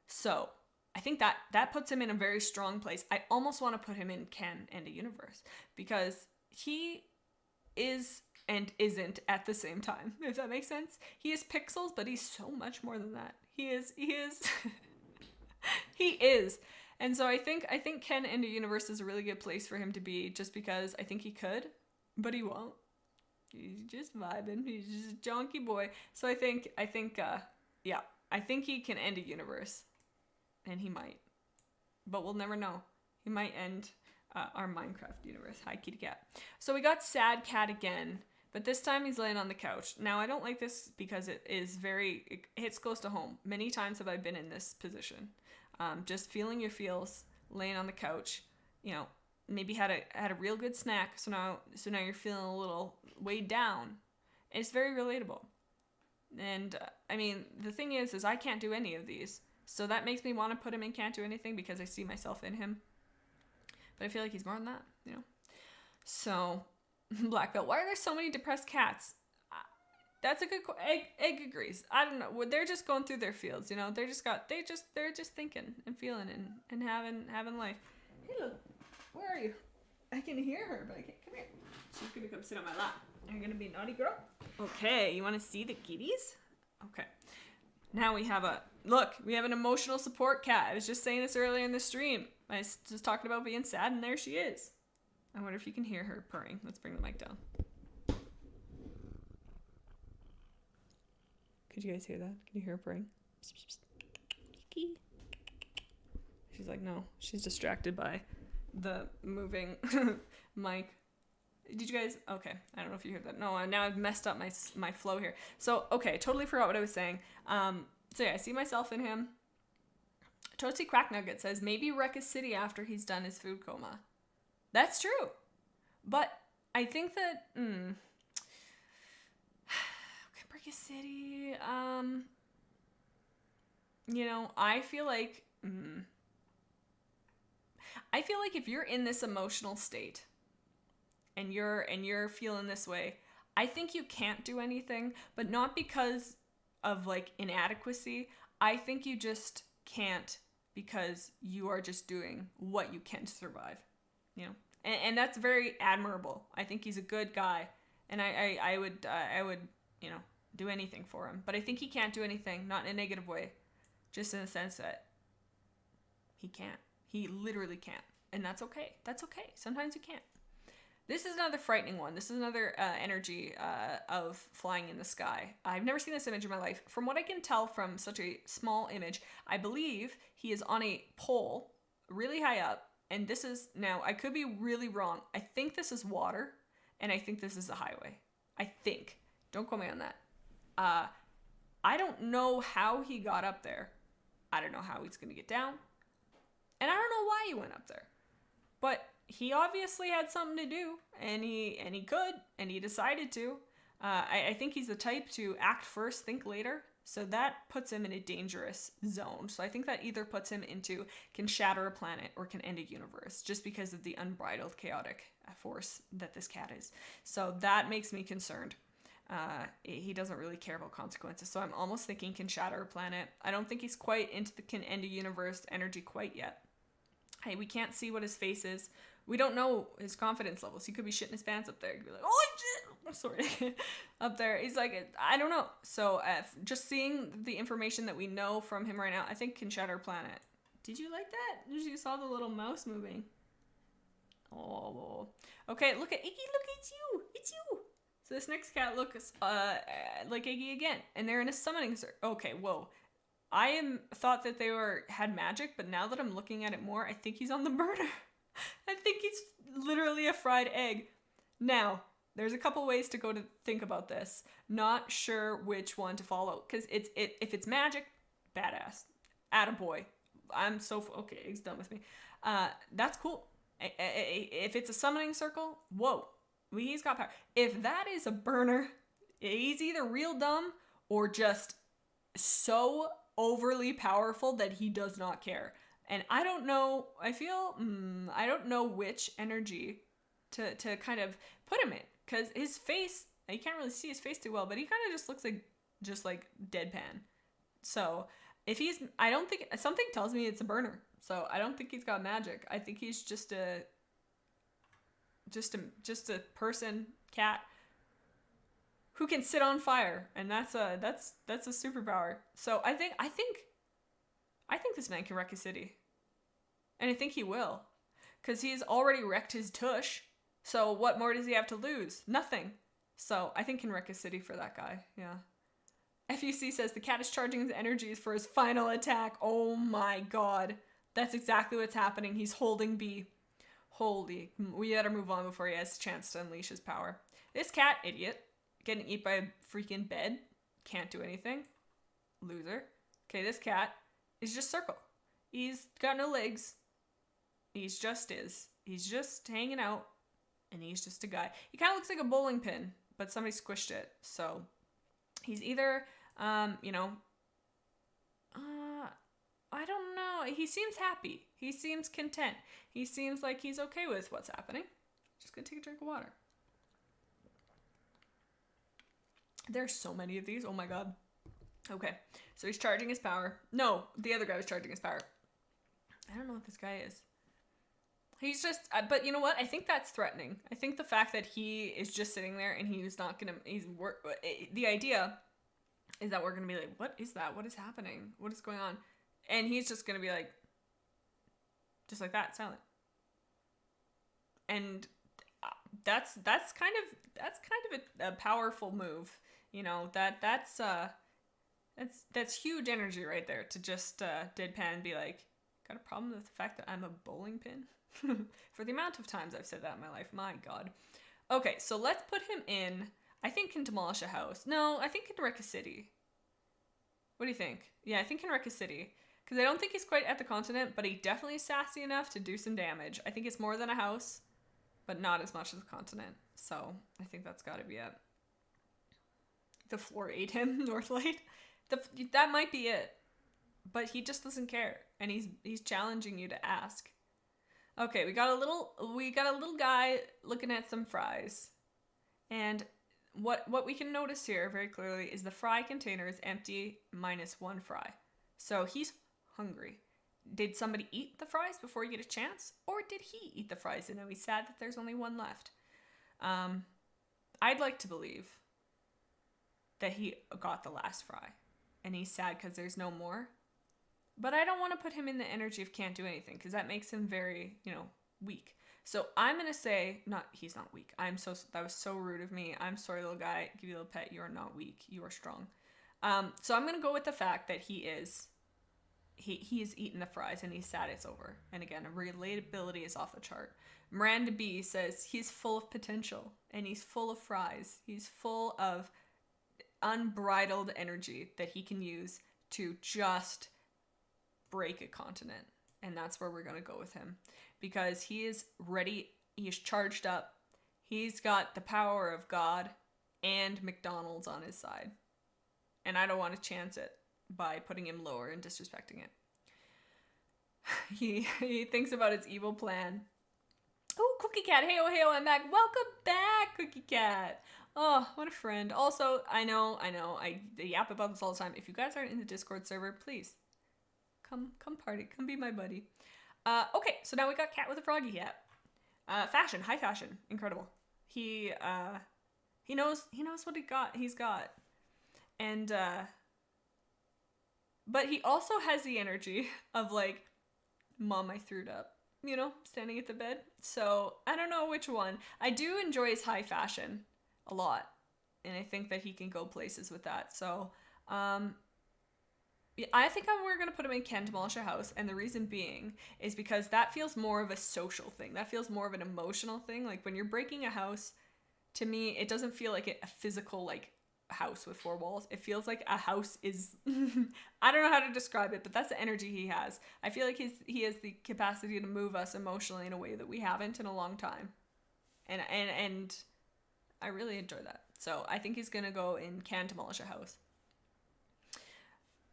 So I think that puts him in a very strong place. I almost want to put him in Ken and a Universe, because he is and isn't at the same time, if that makes sense. He is Pixels, but he's so much more than that. He is he is. And so I think Ken and a Universe is a really good place for him to be, just because I think he could, but he won't. He's just vibing. He's just a junky boy. So I think he can end a universe, and he might, but we'll never know. He might end our Minecraft universe. Hi, kitty cat. So we got sad cat again, but this time he's laying on the couch. Now I don't like this because it hits close to home. Many times have I been in this position, just feeling your feels, laying on the couch. You know, maybe had a real good snack, so now you're feeling a little weighed down. And it's very relatable. And I mean, the thing is I can't do any of these, so that makes me want to put him in Can't Do Anything, because I see myself in him. But I feel like he's more than that, you know. So Black Belt, why are there so many depressed cats? That's a good Egg agrees. I don't know. They're just going through their fields, you know. They're just thinking and feeling and having life. Hey, look, where are you? I can hear her, but I can't. Come here. She's gonna come sit on my lap. Are you gonna be a naughty girl? Okay, you want to see the kitties? Okay. Now we have an emotional support cat. I was just saying this earlier in the stream. I was just talking about being sad, and there she is. I wonder if you can hear her purring. Let's bring the mic down. Could you guys hear that? Can you hear her purring? She's like, no. She's distracted by the moving mic. Did you guys? Okay, I don't know if you heard that. No, now I've messed up my flow here. So, okay, totally forgot what I was saying. So yeah, I see myself in him. Toasty Crack Nugget says, maybe wreck a city after he's done his food coma. That's true. But I think that, okay, break a city, you know, I feel like if you're in this emotional state, and you're feeling this way, I think you can't do anything, but not because of like inadequacy. I think you just can't, because you are just doing what you can to survive, you know, and that's very admirable. I think he's a good guy, and I would you know, do anything for him, but I think he can't do anything, not in a negative way, just in the sense that he literally can't, and that's okay. Sometimes you can't. This is another frightening one. This is another energy of flying in the sky. I've never seen this image in my life. From what I can tell from such a small image, I believe he is on a pole really high up. And this is, now I could be really wrong. I think this is water, and I think this is a highway. I think. Don't quote me on that. I don't know how he got up there. I don't know how he's going to get down. And I don't know why he went up there. But he obviously had something to do, and he could, and he decided to. I think he's the type to act first, think later. So that puts him in a dangerous zone. So I think that either puts him into can shatter a planet or can end a universe, just because of the unbridled chaotic force that this cat is. So that makes me concerned. He doesn't really care about consequences. So I'm almost thinking can shatter a planet. I don't think he's quite into the can end a universe energy quite yet. Hey, we can't see what his face is. We don't know his confidence levels. He could be shitting his pants up there. He could be like, oh shit, sorry, up there. He's like, I don't know. So just seeing the information that we know from him right now, I think can shatter a planet. Did you like that? You saw the little mouse moving. Oh, okay. Look at Iggy. Look, it's you. It's you. So this next cat looks like Iggy again, and they're in a summoning okay, whoa. I thought that they had magic, but now that I'm looking at it more, I think he's on the burner. I think he's literally a fried egg. Now, there's a couple ways to go to think about this. Not sure which one to follow, because if it's magic, badass, attaboy. I'm so okay. He's done with me. That's cool. If it's a summoning circle, whoa. He's got power. If that is a burner, he's either real dumb or just so overly powerful that he does not care. And I don't know, I don't know which energy to kind of put him in. Because his face, you can't really see his face too well, but he kind of just looks like deadpan. So I don't think, something tells me it's a burner. So I don't think he's got magic. I think he's just a person, cat, who can sit on fire, and that's a superpower. So I think this man can wreck a city, and I think he will, because he's already wrecked his tush. So what more does he have to lose? Nothing. So I think can wreck a city for that guy. Yeah. FUC says the cat is charging his energies for his final attack. Oh my god, that's exactly what's happening. He's holding B. Holy, we gotta move on before he has a chance to unleash his power. This cat, idiot, getting eaten by a freaking bed. Can't do anything. Loser. Okay, this cat is just circle. He's got no legs. He's just hanging out, and he's just a guy. He kind of looks like a bowling pin, but somebody squished it. So he's either, I don't know. He seems happy. He seems content. He seems like he's okay with what's happening. Just gonna take a drink of water. There's so many of these. Oh my god. Okay. So he's charging his power. No, the other guy was charging his power. I don't know what this guy is. He's just, but you know what? I think that's threatening. I think the fact that he is just sitting there and he's not gonna, the idea is that we're gonna be like, what is that? What is happening? What is going on? And he's just gonna be like, just like that, silent. And that's kind of a powerful move. You know, that's huge energy right there to just deadpan and be like, got a problem with the fact that I'm a bowling pin? For the amount of times I've said that in my life, my god. Okay, so let's put him in. I think can demolish a house. No, I think can wreck a city. What do you think? Yeah, I think can wreck a city. Because I don't think he's quite at the continent, but he definitely is sassy enough to do some damage. I think it's more than a house, but not as much as the continent. So I think that's got to be it. The floor ate him, Northlight. That might be it. But he just doesn't care, and he's challenging you to ask. Okay, we got a little guy looking at some fries. And what we can notice here very clearly is the fry container is empty minus one fry. So he's hungry. Did somebody eat the fries before you get a chance? Or did he eat the fries and now he's sad that there's only one left? I'd like to believe that he got the last fry and he's sad because there's no more. But I don't want to put him in the energy of can't do anything because that makes him very, weak. So I'm going to say, he's not weak. That was so rude of me. I'm sorry, little guy. Give you a little pet. You are not weak. You are strong. So I'm going to go with the fact that he has eaten the fries and he's sad it's over. And again, relatability is off the chart. Miranda B says he's full of potential and he's full of fries. He's full of unbridled energy that he can use to just break a continent. And that's where we're going to go with him because he is ready. He's charged up. He's got the power of God and McDonald's on his side. And I don't want to chance it by putting him lower and disrespecting it. He thinks about his evil plan. Oh, Cookie Cat. Hey, oh, I'm back. Welcome back, Cookie Cat. Oh, what a friend. Also, I know, I yap about this all the time. If you guys aren't in the Discord server, please come party, come be my buddy. Okay, so now we got Cat with a froggy hat. Fashion, high fashion, incredible. He knows what he's got, and but he also has the energy of like, mom, I threw it up. Standing at the bed. So I don't know which one. I do enjoy his high fashion a lot, and I think that he can go places with that. So, yeah, I think we're gonna put him in Can Demolish a House, and the reason being is because that feels more of a social thing. That feels more of an emotional thing. Like when you're breaking a house, to me, it doesn't feel like a physical like house with four walls. It feels like a house is. I don't know how to describe it, but that's the energy he has. I feel like he has the capacity to move us emotionally in a way that we haven't in a long time, and I really enjoy that. So I think he's gonna go in Can Demolish a House.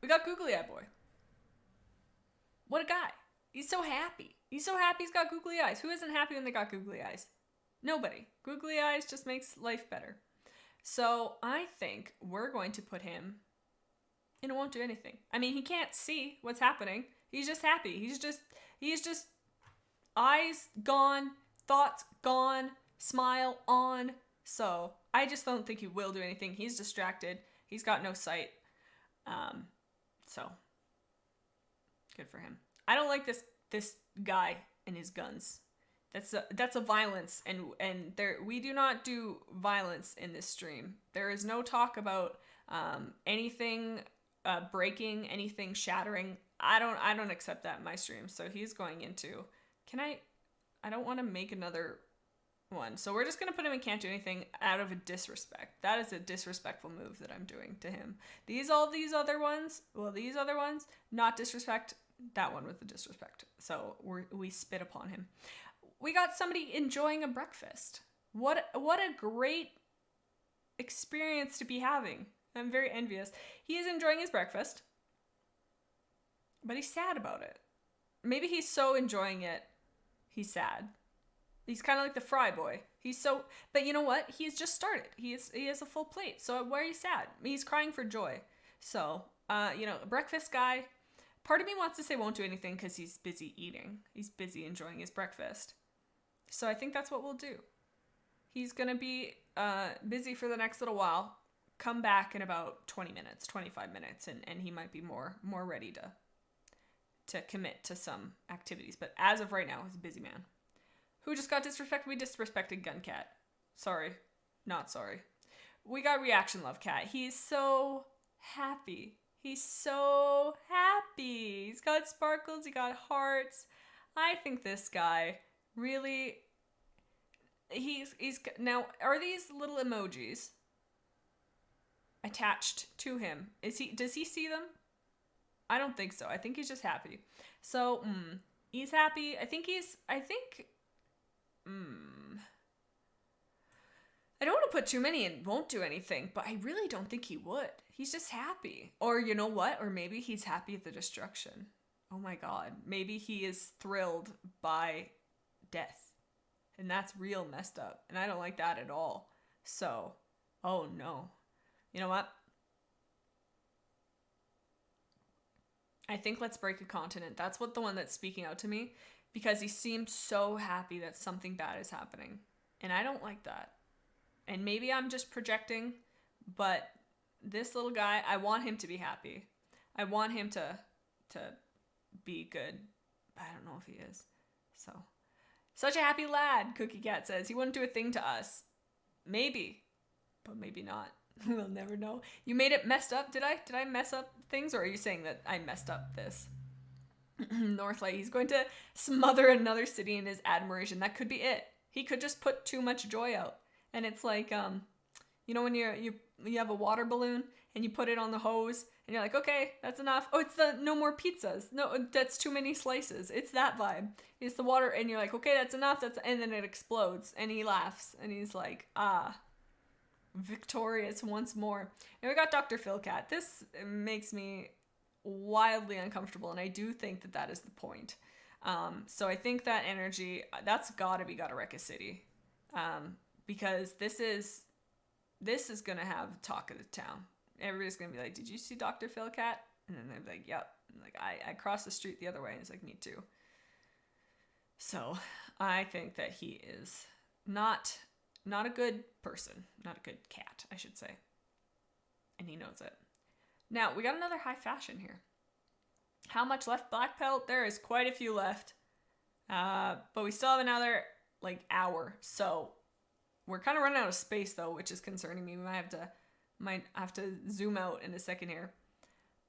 We got Googly Eye Boy. What a guy. He's so happy. He's so happy he's got googly eyes. Who isn't happy when they got googly eyes? Nobody. Googly eyes just makes life better. So I think we're going to put him and it won't do anything. I mean, he can't see what's happening. He's just happy. He's just eyes gone, thoughts gone, smile on. So I just don't think he will do anything. He's distracted. He's got no sight. So good for him. I don't like this guy and his guns. That's a violence, and there we do not do violence in this stream. There is no talk about anything breaking, anything shattering. I don't accept that in my stream. So he's going into. I don't want to make another one. So we're just gonna put him in can't do anything out of a disrespect. That is a disrespectful move that I'm doing to him. These other ones, not disrespect. That one was the disrespect. So we spit upon him. We got somebody enjoying a breakfast. What a great experience to be having. I'm very envious. He is enjoying his breakfast, but he's sad about it. Maybe he's so enjoying it, he's sad. He's kind of like the fry boy. But you know what? He's just started. He has a full plate. So why are you sad? He's crying for joy. So, a breakfast guy. Part of me wants to say won't do anything because he's busy eating. He's busy enjoying his breakfast. So I think that's what we'll do. He's going to be busy for the next little while. Come back in about 20 minutes, 25 minutes, and he might be more ready to commit to some activities. But as of right now, he's a busy man. Who just got disrespected? We disrespected Guncat. Sorry. Not sorry. We got Reaction Love Cat. He's so happy. He's so happy. He's got sparkles. He got hearts. I think this guy really... He's now, are these little emojis attached to him? Does he see them? I don't think so. I think he's just happy. So, he's happy. I don't want to put too many and won't do anything, but I really don't think he would. He's just happy. Or you know what? Or maybe he's happy at the destruction. Oh my god. Maybe he is thrilled by death. And that's real messed up. And I don't like that at all. So, oh no. You know what? I think let's break a continent. That's what the one that's speaking out to me. Because he seemed so happy that something bad is happening. And I don't like that. And maybe I'm just projecting, but this little guy, I want him to be happy. I want him to be good. But I don't know if he is. So, such a happy lad, Cookie Cat says. He wouldn't do a thing to us. Maybe, but maybe not. We'll never know. You made it messed up, did I? Did I mess up things, or are you saying that I messed up this? Northlight, he's going to smother another city in his admiration. That could be it. He could just put too much joy out. And it's like, when you have a water balloon and you put it on the hose and you're like, okay, that's enough. Oh, it's the no more pizzas. No, that's too many slices. It's that vibe. It's the water and you're like, okay, that's enough. And then it explodes and he laughs and he's like, victorious once more. And we got Dr. Philcat. This makes me wildly uncomfortable, and I do think that is the point. So I think that energy, that's gotta be Gotta Wreck a City, because this is this is gonna have talk of the town. Everybody's gonna be like, "Did you see Dr. Phil cat?" And then they're like, "Yep." And like I crossed the street the other way, and it's like, "Me too." So I think that he is not a good person, not a good cat, I should say, and he knows it. Now we got another high fashion here. How much left, Black Pelt? There is quite a few left, but we still have another like hour, so we're kind of running out of space though, which is concerning me. We might have to zoom out in a second here.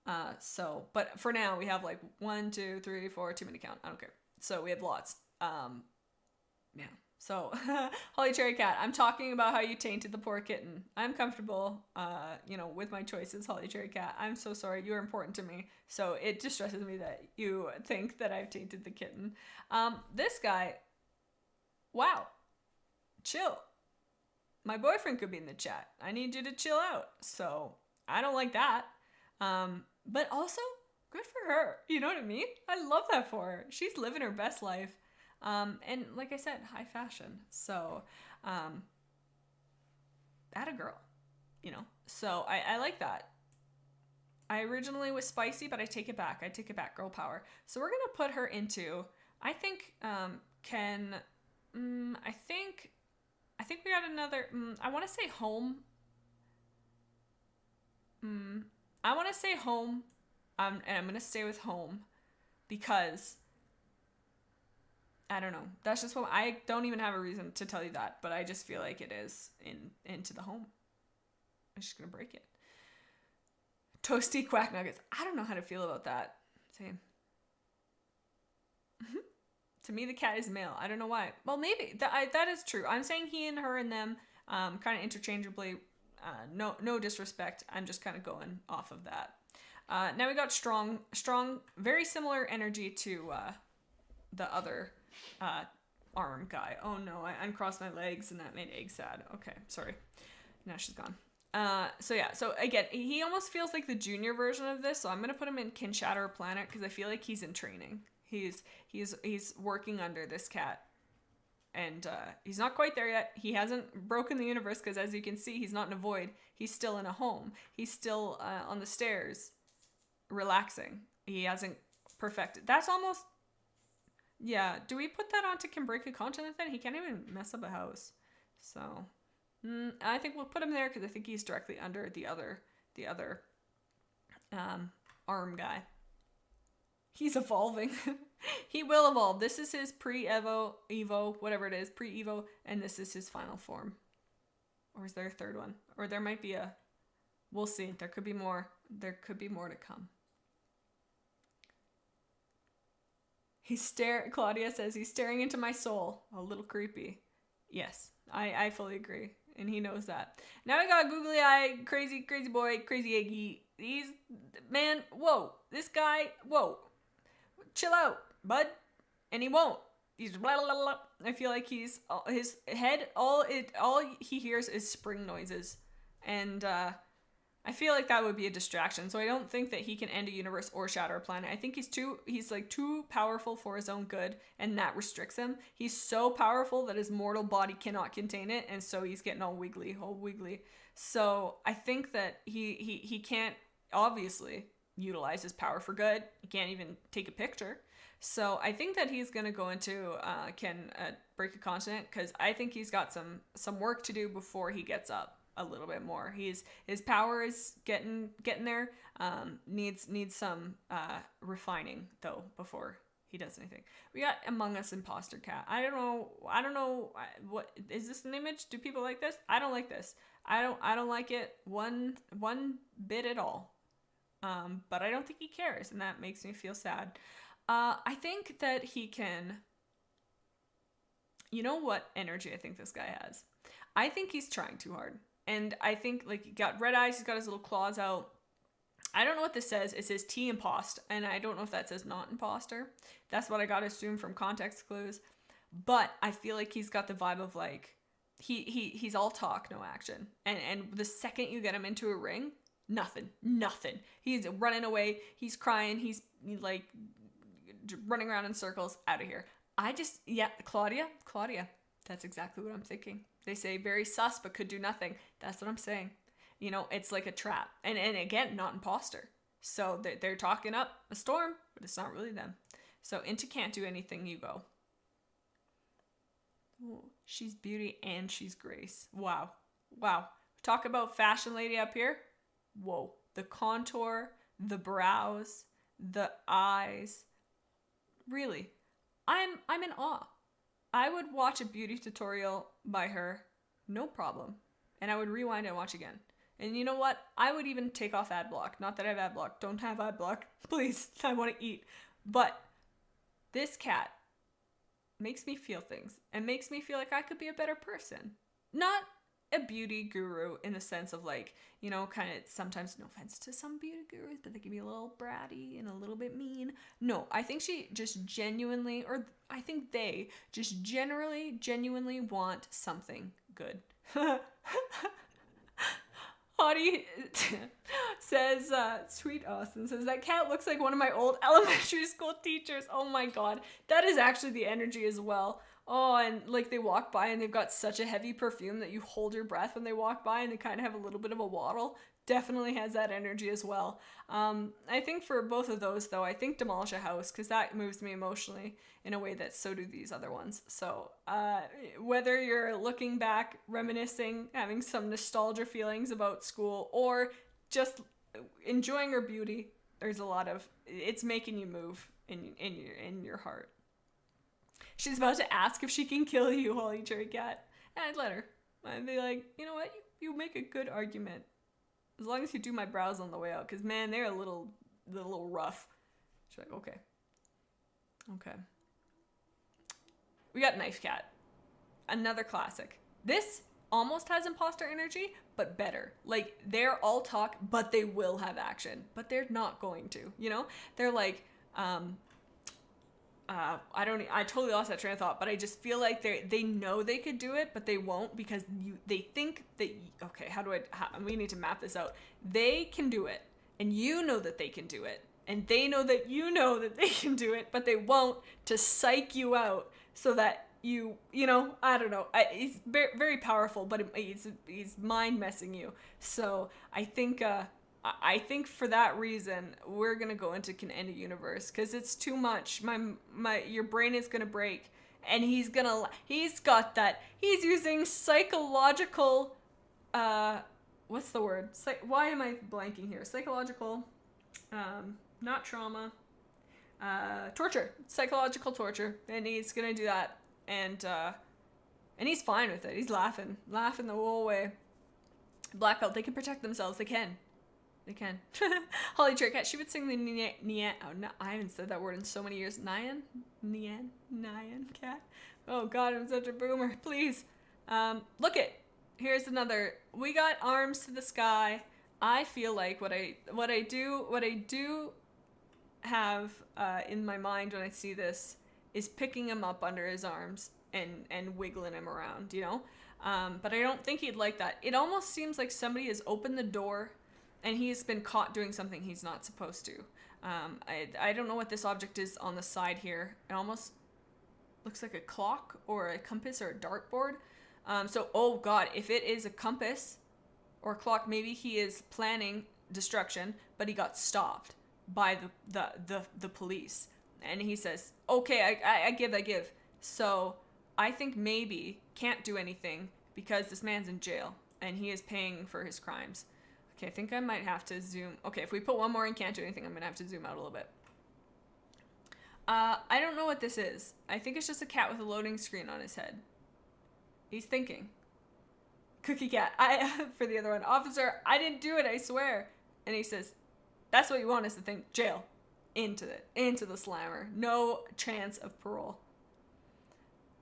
But for now we have like 1, 2, 3, 4, too many count. I don't care. So we have lots. Yeah. So Holly Cherry Cat, I'm talking about how you tainted the poor kitten. I'm comfortable, with my choices, Holly Cherry Cat. I'm so sorry. You are important to me. So it distresses me that you think that I've tainted the kitten. This guy, wow, chill. My boyfriend could be in the chat. I need you to chill out. So I don't like that. But also, good for her. You know what I mean? I love that for her. She's living her best life. And like I said, high fashion. So, atta girl, So I like that. I originally was spicy, but I take it back. Girl power. So we're gonna put her into, I think, I think we got another, I want to say home. I want to say home, and I'm going to stay with home because, I don't know. That's just what, I don't even have a reason to tell you that, but I just feel like it is into the home. I'm just going to break it. Toasty Quack Nuggets. I don't know how to feel about that. Same. To me, the cat is male. I don't know why. Well, maybe. That is true. I'm saying he and her and them kind of interchangeably. No disrespect. I'm just kind of going off of that. Now we got strong, very similar energy to the other arm guy. Oh no, I uncrossed my legs and that made Egg sad. Okay, sorry. Now she's gone. So again, he almost feels like the junior version of this. So I'm gonna put him in Kin Shatter Planet because I feel like he's in training. He's working under this cat. And he's not quite there yet. He hasn't broken the universe because, as you can see, he's not in a void. He's still in a home. He's still on the stairs, relaxing. He hasn't perfected. That's almost... Yeah, do we put that onto Can Break a Continent then? He can't even mess up a house. So, I think we'll put him there because I think he's directly under the other arm guy. He's evolving. He will evolve. This is his Evo, whatever it is, pre-Evo, and this is his final form. Or is there a third one? Or there might be a... We'll see. There could be more. There could be more to come. Claudia says, he's staring into my soul. A little creepy. Yes, I fully agree. And he knows that. Now we got Googly Eye, crazy boy, crazy Eggy. Man, whoa. This guy, whoa. Chill out, bud. And he won't. He's blah, blah, blah. I feel like his head, all he hears is spring noises. And I feel like that would be a distraction. So I don't think that he can end a universe or shatter a planet. I think he's too powerful for his own good, and that restricts him. He's so powerful that his mortal body cannot contain it, and so he's getting all wiggly. So I think that he can't obviously utilize his power for good. He can't even take a picture. So I think that he's gonna go into Can Break a Continent because I think he's got some work to do before he gets up a little bit more. His power is getting there. Needs some refining though before he does anything. We got Among Us Imposter Cat. I don't know what is this an image? Do people like this? I don't like this. I don't like it one bit at all. But I don't think he cares, and that makes me feel sad. I think that he can... You know what energy I think this guy has? I think he's trying too hard. And I think, like, he got red eyes, he's got his little claws out. I don't know what this says. It says T impost, and I don't know if that says not imposter. That's what I gotta assume from context clues. But I feel like he's got the vibe of, like, he's all talk, no action. And the second you get him into a ring... Nothing. He's running away. He's crying. He's like running around in circles. Out of here. Claudia. That's exactly what I'm thinking. They say very sus, but could do nothing. That's what I'm saying. You know, it's like a trap. And again, not imposter. So they're talking up a storm, but it's not really them. So into can't do anything, you go. Ooh, she's beauty and she's grace. Wow. Wow. Talk about fashion lady up here. Whoa. The contour, the brows, the eyes. Really. I'm in awe. I would watch a beauty tutorial by her, no problem. And I would rewind and watch again. And you know what? I would even take off ad block. Not that I have ad block. Don't have ad block. Please. I want to eat. But this cat makes me feel things and makes me feel like I could be a better person. Not a beauty guru in the sense of like, you know, kind of sometimes, no offense to some beauty gurus, but they can be a little bratty and a little bit mean. No, I think she just genuinely, or I think they just genuinely want something good. Hottie says, Sweet Austin says, that cat looks like one of my old elementary school teachers. Oh my god. That is actually the energy as well. Oh, and like they walk by and they've got such a heavy perfume that you hold your breath when they walk by and they kind of have a little bit of a waddle. Definitely has that energy as well. I think for both of those though, I think Demolish a House, because that moves me emotionally in a way that so do these other ones. So whether you're looking back, reminiscing, having some nostalgia feelings about school, or just enjoying her beauty, there's a lot of, it's making you move in your heart. She's about to ask if she can kill you, Holly Cherry Cat. And I'd let her. I'd be like, you know what? You make a good argument. As long as you do my brows on the way out. Because, man, they're a little rough. She's like, okay. Okay. We got Knife Cat. Another classic. This almost has imposter energy, but better. Like, they're all talk, but they will have action. But they're not going to, you know? They're like, I totally lost that train of thought, but I just feel like they know they could do it, but they won't because they think that, okay, we need to map this out. They can do it, and you know that they can do it, and they know that you know that they can do it, but they won't, to psych you out so that you know, I don't know. It's very, very powerful, but he's mind messing you. So I think for that reason, we're gonna go into Can End a Universe because it's too much. Your brain is gonna break, and he's got that. He's using psychological, what's the word? Why am I blanking here? Psychological, not trauma, torture, psychological torture, and he's gonna do that, and he's fine with it. He's laughing the whole way. Black Belt, they can protect themselves. They can. Holly Cherry Cat, she would sing the Nyan. Oh, no, I haven't said that word in so many years. Nyan Cat. Oh God, I'm such a boomer. Please, look it. Here's another. We got arms to the sky. I feel like what I do have in my mind when I see this is picking him up under his arms and wiggling him around, you know. But I don't think he'd like that. It almost seems like somebody has opened the door and he's been caught doing something he's not supposed to. I don't know what this object is on the side here. It almost looks like a clock or a compass or a dartboard. Oh God, if it is a compass or a clock, maybe he is planning destruction, but he got stopped by the police. And he says, okay, I give. So I think maybe can't do anything because this man's in jail and he is paying for his crimes. Okay, I think I might have to zoom. Okay, if we put one more and can't do anything, I'm going to have to zoom out a little bit. I don't know what this is. I think it's just a cat with a loading screen on his head. He's thinking. Cookie Cat. For the other one. Officer, I didn't do it, I swear. And he says, that's what you want us to think. Jail. Into the slammer. No chance of parole.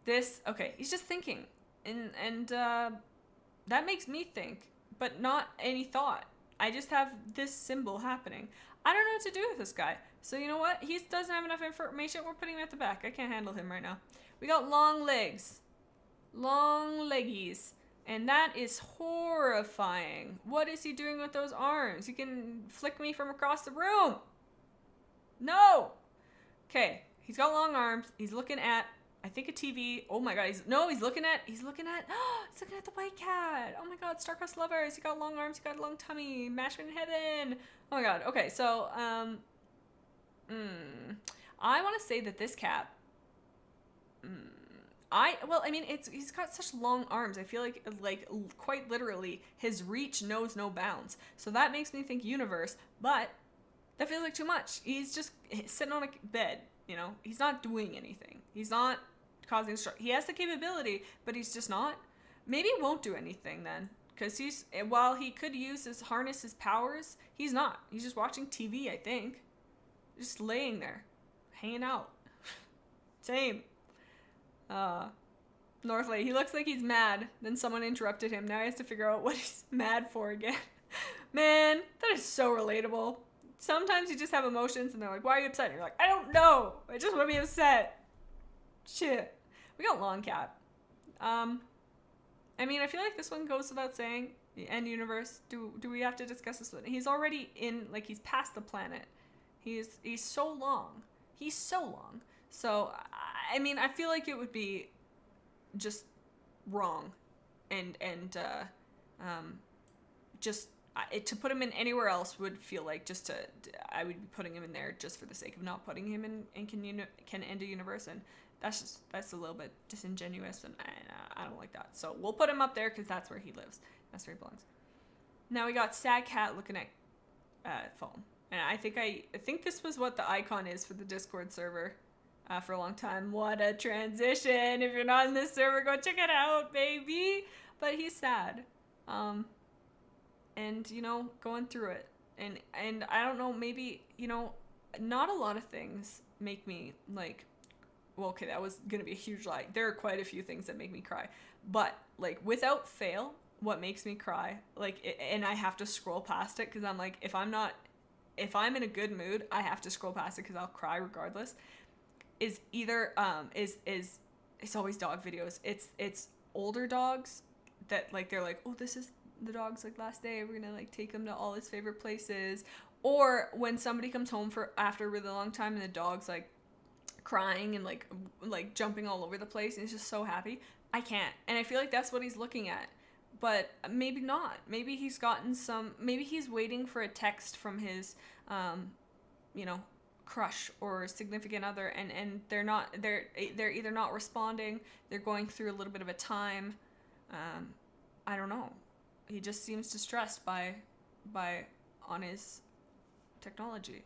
Okay, he's just thinking. And that makes me think. But not any thought. I just have this symbol happening. I don't know what to do with this guy. So you know what? He doesn't have enough information. We're putting him at the back. I can't handle him right now. We got long legs. Long leggies. And that is horrifying. What is he doing with those arms? He can flick me from across the room. No! Okay. He's got long arms. He's looking at I think a TV. Oh my god, he's looking at he's looking at the white cat. Oh my god, star-crossed lovers. He got long arms, he got a long tummy. Match made in heaven. Oh my god. Okay, so I want to say that this cat. I mean, he's got such long arms. I feel like quite literally, his reach knows no bounds. So that makes me think universe, but that feels like too much. He's just sitting on a bed, you know? He's not doing anything. He's not causing stress. He has the capability, but he's just not. Maybe he won't do anything then, because while he could harness his powers, he's not. He's just watching TV, I think. Just laying there, hanging out. Same. Northley, he looks like he's mad. Then someone interrupted him. Now he has to figure out what he's mad for again. Man, that is so relatable. Sometimes you just have emotions and they're like, why are you upset? And you're like, I don't know. I just want to be upset. Shit. We got Lawn Cat. I mean, I feel like this one goes without saying. The end universe. Do we have to discuss this one? He's already he's past the planet. He's so long. He's so long. So, I mean, I feel like it would be just wrong and to put him in anywhere else would feel like I would be putting him in there just for the sake of not putting him in can end a universe, and that's a little bit disingenuous, and I don't like that. So we'll put him up there because that's where he lives. That's where he belongs. Now we got Sad Cat looking at phone, and I think this was what the icon is for the Discord server. For a long time. What a transition. If you're not in this server, go check it out, baby. But he's sad. And, you know, going through it. And I don't know, maybe, you know, not a lot of things make me, like, well, okay, that was going to be a huge lie. There are quite a few things that make me cry. But, like, without fail, what makes me cry, like, and I have to scroll past it, because I'm like, if I'm in a good mood, I have to scroll past it, because I'll cry regardless. Is either it's always dog videos. It's older dogs that, like, they're like, oh, this is the dog's, like, last day, we're gonna, like, take him to all his favorite places. Or when somebody comes home after a really long time and the dog's, like, crying and like jumping all over the place and he's just so happy. I can't. And I feel like that's what he's looking at. But maybe not. Maybe he's maybe he's waiting for a text from his crush or significant other, and they're either not responding, they're going through a little bit of a time. I don't know. He just seems distressed by on his technology.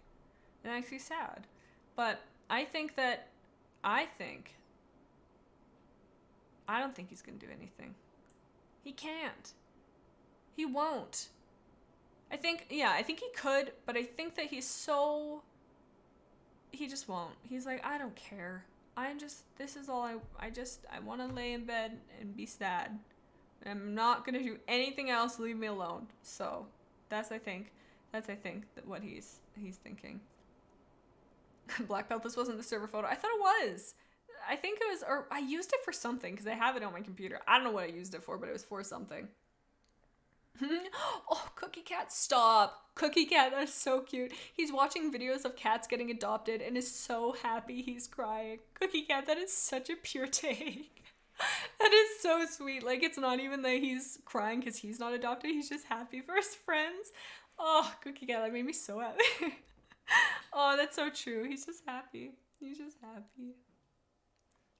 It makes me sad. But I don't think he's gonna do anything. He can't. He won't. I think he could, but I think that he just won't. He's like, I don't care. This is all I want to lay in bed and be sad. I'm not going to do anything else. Leave me alone. So that's, I think that what he's thinking. Black Belt, this wasn't the server photo. I thought it was. I think it was, or I used it for something because I have it on my computer. I don't know what I used it for, but it was for something. Oh, Cookie Cat, stop. Cookie Cat, that's so cute. He's watching videos of cats getting adopted and is so happy he's crying. Cookie Cat, that is such a pure take. That is so sweet. Like, it's not even that he's crying because he's not adopted. He's just happy for his friends. Oh, Cookie Cat, that made me so happy. Oh, that's so true. He's just happy. He's just happy.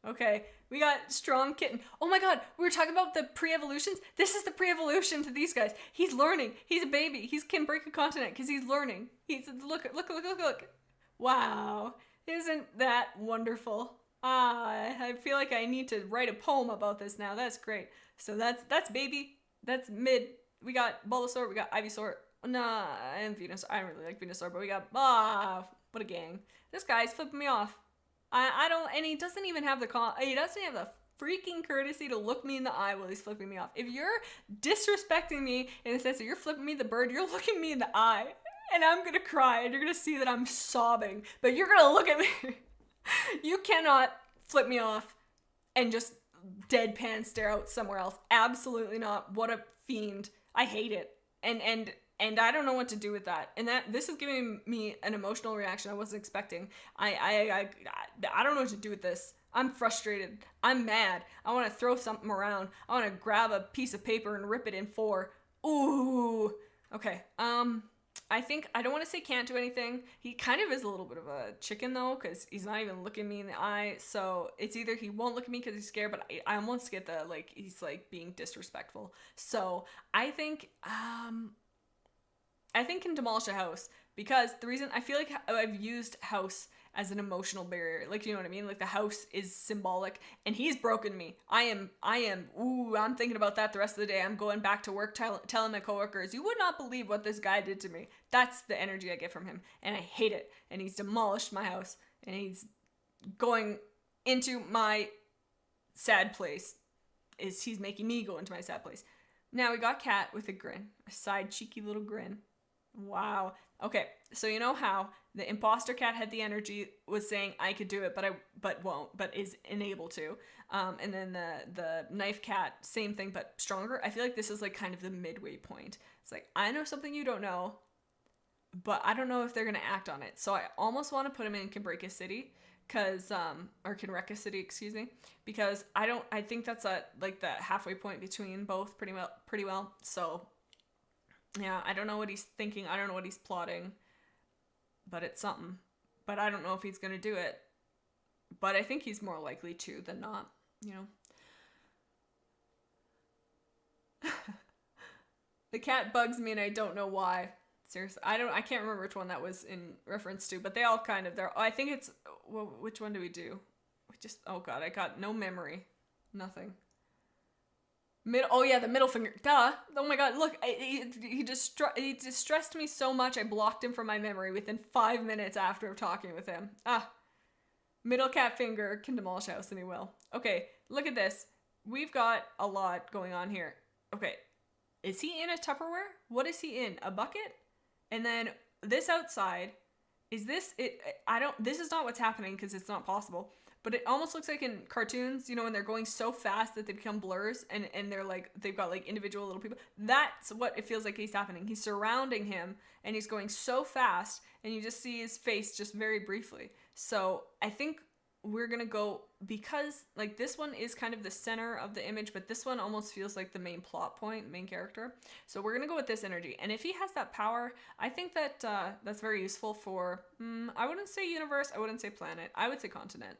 Okay, we got Strong Kitten. Oh my god, we were talking about the pre-evolutions. This is the pre-evolution to these guys. He's learning. He's a baby. He can break a continent because he's learning. Look. Wow. Isn't that wonderful? I feel like I need to write a poem about this now. That's great. So that's baby. That's mid. We got Bulbasaur. We got Ivysaur. Nah, and Venusaur. I don't really like Venusaur, but we got, what a gang. This guy's flipping me off. I don't, and he doesn't even have the freaking courtesy to look me in the eye while he's flipping me off. If you're disrespecting me in the sense that you're flipping me the bird, you're looking me in the eye, and I'm gonna cry, and you're gonna see that I'm sobbing, but you're gonna look at me. You cannot flip me off and just deadpan stare out somewhere else. Absolutely not. What a fiend. I hate it. And and I don't know what to do with that. And this is giving me an emotional reaction I wasn't expecting. I don't know what to do with this. I'm frustrated. I'm mad. I want to throw something around. I want to grab a piece of paper and rip it in four. Ooh. Okay. I think I don't want to say can't do anything. He kind of is a little bit of a chicken though, because he's not even looking me in the eye. So it's either he won't look at me because he's scared, but I almost get the like he's like being disrespectful. So I think can demolish a house, because the reason I feel like I've used house as an emotional barrier, like, you know what I mean, like the house is symbolic, and he's broken me. I'm thinking about that the rest of the day. I'm going back to work telling my coworkers, you would not believe what this guy did to me. That's the energy I get from him, and I hate it. And he's demolished my house, and he's going into my sad place. He's making me go into my sad place. Now we got Cat with a grin, a side cheeky little grin. Wow. Okay, so you know how the imposter cat had the energy, was saying I could do it, but won't, but is unable to. And then the knife cat, same thing, but stronger. I feel like this is like kind of the midway point. It's like, I know something you don't know, but I don't know if they're gonna act on it. So I almost want to put him in Can Break a City, or Can Wreck a City, excuse me, because I think that's like the halfway point between both pretty well. So yeah, I don't know what he's thinking. I don't know what he's plotting, but it's something. But I don't know if he's going to do it. But I think he's more likely to than not, you know. The cat bugs me and I don't know why. Seriously, I can't remember which one that was in reference to, but they all kind of, I think it's, well, which one do we do? Oh God, I got no memory. Nothing. The middle finger. Duh. Oh my God, look, he distressed me so much I blocked him from my memory within 5 minutes after talking with him. Middle cat finger can demolish a house, and he will. Okay, look at this. We've got a lot going on here. Okay, is he in a Tupperware? What is he in? A bucket? And then this outside, is this it? This is not what's happening because it's not possible. But it almost looks like in cartoons, you know, when they're going so fast that they become blurs, and they're like, they've got like individual little people. That's what it feels like he's happening. He's surrounding him, and he's going so fast, and you just see his face just very briefly. So I think we're going to go, because like this one is kind of the center of the image, but this one almost feels like the main plot point, main character. So we're going to go with this energy. And if he has that power, I think that that's very useful for, I wouldn't say universe, I wouldn't say planet, I would say continent.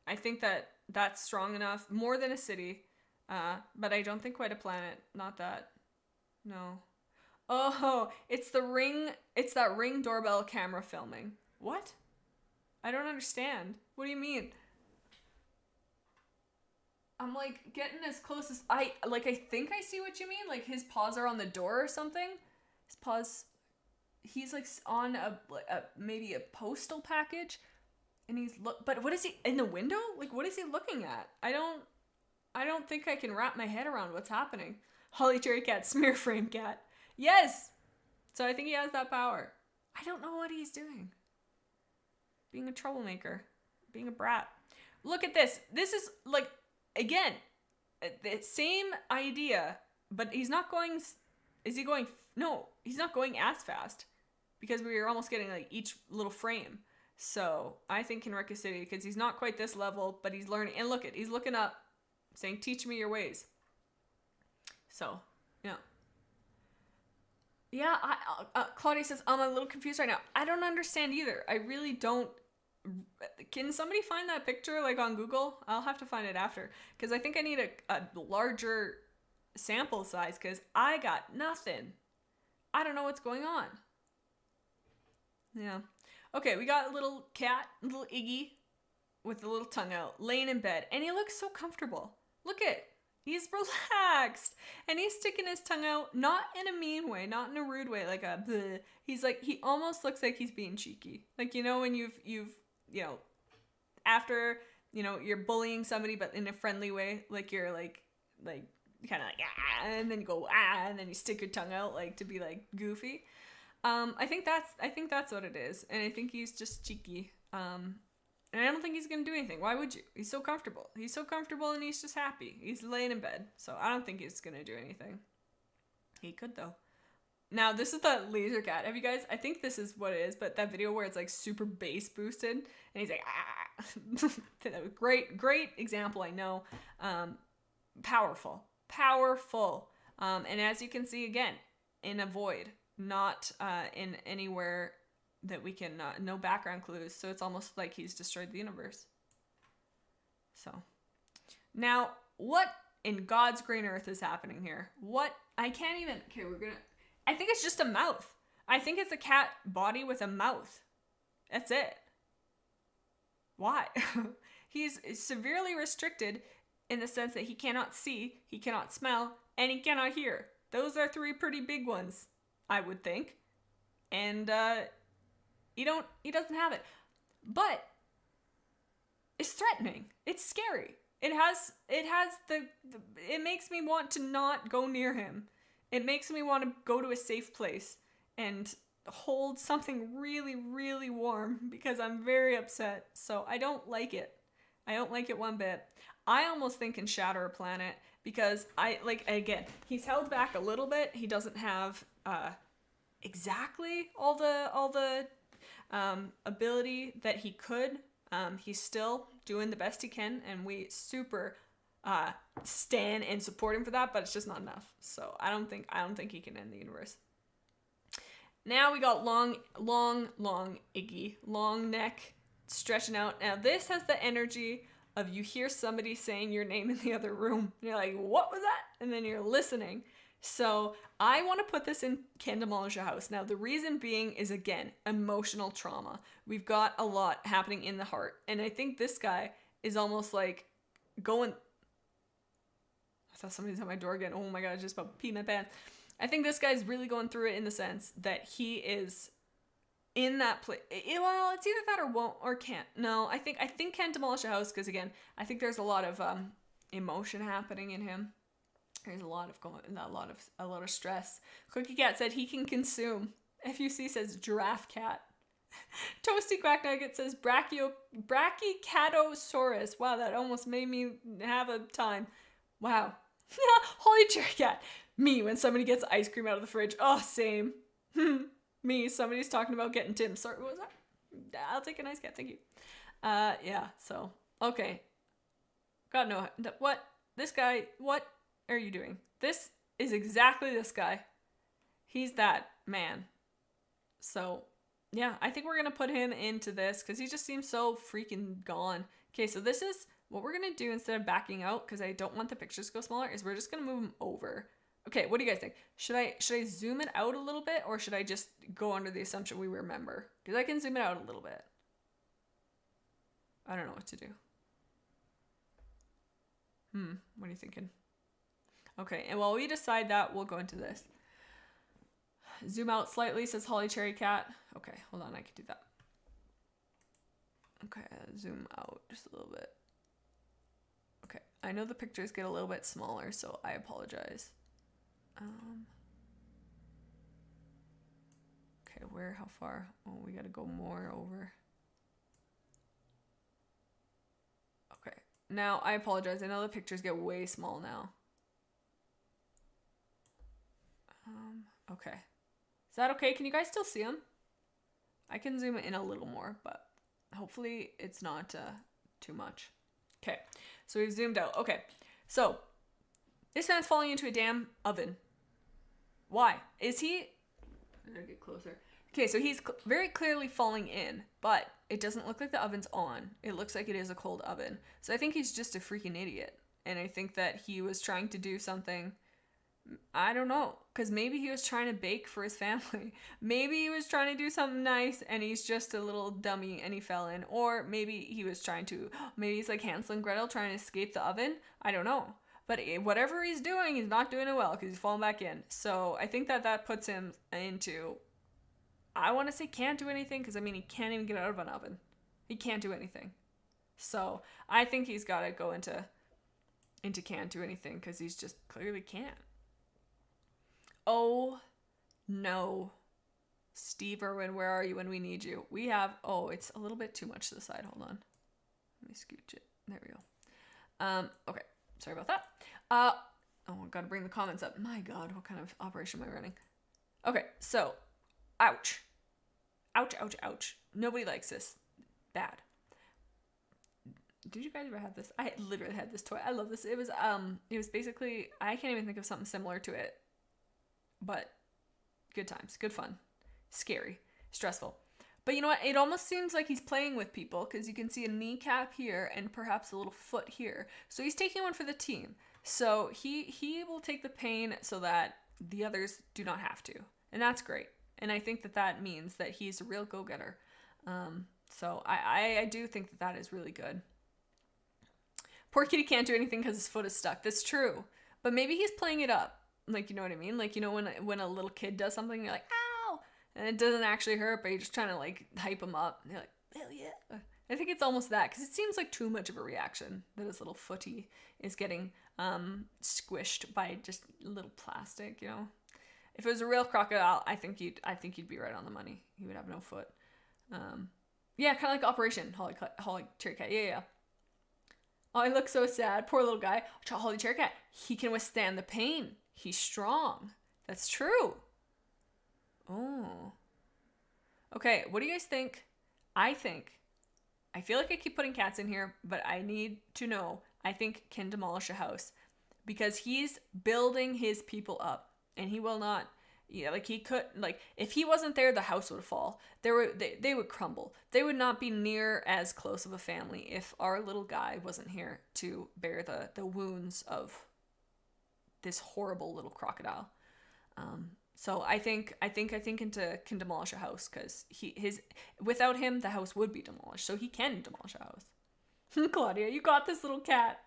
I think that that's strong enough, more than a city, but I don't think quite a planet. Not that. No. Oh, it's that Ring doorbell camera filming. What? I don't understand. What do you mean? I'm like getting as close as I think I see what you mean. Like his paws are on the door or something. His paws, he's like on maybe a postal package. And but what is he in the window? Like, what is he looking at? I don't think I can wrap my head around what's happening. Holly Cherry Cat, smear frame cat. Yes. So I think he has that power. I don't know what he's doing. Being a troublemaker, being a brat. Look at this. This is like, again, the same idea, but he's not going. Is he going? No, he's not going as fast, because we are almost getting like each little frame. So I think Can Wreck a City, because he's not quite this level, but he's learning. And look, he's looking up, saying, teach me your ways. So, yeah. Yeah, Claudia says, I'm a little confused right now. I don't understand either. I really don't. Can somebody find that picture, like on Google? I'll have to find it after, because I think I need a larger sample size, because I got nothing. I don't know what's going on. Yeah. Okay, we got a little cat, little Iggy, with a little tongue out, laying in bed. And he looks so comfortable. Look at, he's relaxed. And he's sticking his tongue out, not in a mean way, not in a rude way, like a bleh. He's like, he almost looks like he's being cheeky. Like, you know, when you've you know, after, you know, you're bullying somebody, but in a friendly way, like you're like kind of like, and then you go, and then you stick your tongue out, like to be like goofy. I think that's what it is, and I think he's just cheeky. And I don't think he's gonna do anything. Why would you? He's so comfortable. He's so comfortable, and he's just happy. He's laying in bed, so I don't think he's gonna do anything. He could though. Now, this is the laser cat. Have you guys, I think this is what it is, but that video where it's like super bass boosted and he's like, ah. Great example, I know. Powerful. And as you can see again, in a void, not in anywhere that we can, no background clues. So it's almost like he's destroyed the universe. So now what in God's green earth is happening here? What? I can't even, okay, I think it's just a mouth. I think it's a cat body with a mouth. That's it. Why? He's severely restricted in the sense that he cannot see, he cannot smell, and he cannot hear. Those are 3 pretty big ones, I would think. And he doesn't have it. But it's threatening. It's scary. It makes me want to not go near him. It makes me want to go to a safe place and hold something really, really warm because I'm very upset. So I don't like it. I don't like it one bit. I almost think in Shatter a Planet because again, he's held back a little bit. He doesn't have exactly all the ability that he could. He's still doing the best he can, and we super stand and support him for that, but it's just not enough. So I don't think he can end the universe. Now we got long Iggy, long neck, stretching out. Now this has the energy of you hear somebody saying your name in the other room, and you're like, what was that? And then you're listening. So I want to put this in Can Demolish a House. Now the reason being is, again, emotional trauma. We've got a lot happening in the heart. And I think this guy is almost like going... I thought somebody's at my door again. Oh my god, I just about peed my pants. I think this guy's really going through it in the sense that he is in that place. Well, it's either that or won't or can't. No, I think Can Demolish a House because, again, I think there's a lot of emotion happening in him. There's a lot of stress. Cookie Cat said he can consume. FUC says giraffe cat. Toasty Quack Nugget says Brachycatosaurus. Wow, that almost made me have a time. Wow. Holy Cherry Cat. Me when somebody gets ice cream out of the fridge. Oh, same. Me, somebody's talking about getting Tim. Sorry, what was that? I'll take a nice cat, thank you. Yeah, so, okay. God, no. What? This guy, what are you doing? This is exactly this guy. He's that man. So, yeah, I think we're going to put him into this because he just seems so freaking gone. Okay, so this is what we're going to do instead of backing out because I don't want the pictures to go smaller is we're just going to move him over. Okay, what do you guys think? Should I zoom it out a little bit or should I just go under the assumption we remember? Because I can zoom it out a little bit. I don't know what to do. What are you thinking? Okay, and while we decide that, we'll go into this. Zoom out slightly, says Holly Cherry Cat. Okay, hold on, I can do that. Okay, zoom out just a little bit. Okay, I know the pictures get a little bit smaller, so I apologize. Okay, how far? Oh, we gotta go more over. Okay, now I apologize. I know the pictures get way small now. Okay. Is that okay? Can you guys still see them? I can zoom in a little more, but hopefully it's not too much. Okay, so we've zoomed out. Okay, so this man's falling into a damn oven. Why? Is he... I'm gonna get closer. Okay, so he's very clearly falling in, but it doesn't look like the oven's on. It looks like it is a cold oven. So I think he's just a freaking idiot. And I think that he was trying to do something... I don't know, because maybe he was trying to bake for his family. Maybe he was trying to do something nice and he's just a little dummy and he fell in. Or maybe he was trying to, maybe he's like Hansel and Gretel trying to escape the oven. I don't know. But whatever he's doing, he's not doing it well because he's falling back in. So I think that puts him into, I want to say can't do anything because I mean he can't even get out of an oven. He can't do anything. So I think he's got to go into can't do anything because he's just clearly can't. Oh, no. Steve Irwin, where are you when we need you? We have... Oh, it's a little bit too much to the side. Hold on. Let me scooch it. There we go. Okay. Sorry about that. Oh, I've got to bring the comments up. My God, what kind of operation am I running? Okay, so, ouch. Ouch, ouch, ouch. Nobody likes this. Bad. Did you guys ever have this? I literally had this toy. I love this. It was basically, I can't even think of something similar to it. But good times, good fun. Scary, stressful. But you know what? It almost seems like he's playing with people because you can see a kneecap here and perhaps a little foot here. So he's taking one for the team. So he will take the pain so that the others do not have to. And that's great. And I think that means that he's a real go-getter. So I do think that is really good. Poor kitty can't do anything because his foot is stuck. That's true. But maybe he's playing it up. Like, you know what I mean? Like, you know, when a little kid does something, you're like, ow! And it doesn't actually hurt, but you're just trying to, like, hype him up. And you're like, hell yeah. I think it's almost that, because it seems like too much of a reaction that his little footy is getting squished by just little plastic, you know? If it was a real crocodile, I think you'd be right on the money. He would have no foot. Yeah, kind of like Operation Holly Cherry Cat. Yeah. Oh, I look so sad. Poor little guy. Holly Cherry Cat. He can withstand the pain. He's strong. That's true. Oh. Okay, what do you guys think? I feel like I keep putting cats in here, but I need to know. I think can demolish a house because he's building his people up, and he will not. Yeah, like he could. Like if he wasn't there, the house would fall. They would crumble. They would not be near as close of a family if our little guy wasn't here to bear the wounds of this horrible little crocodile. So I think into can demolish a house because without him the house would be demolished. So he can demolish a house. Claudia, you got this little cat.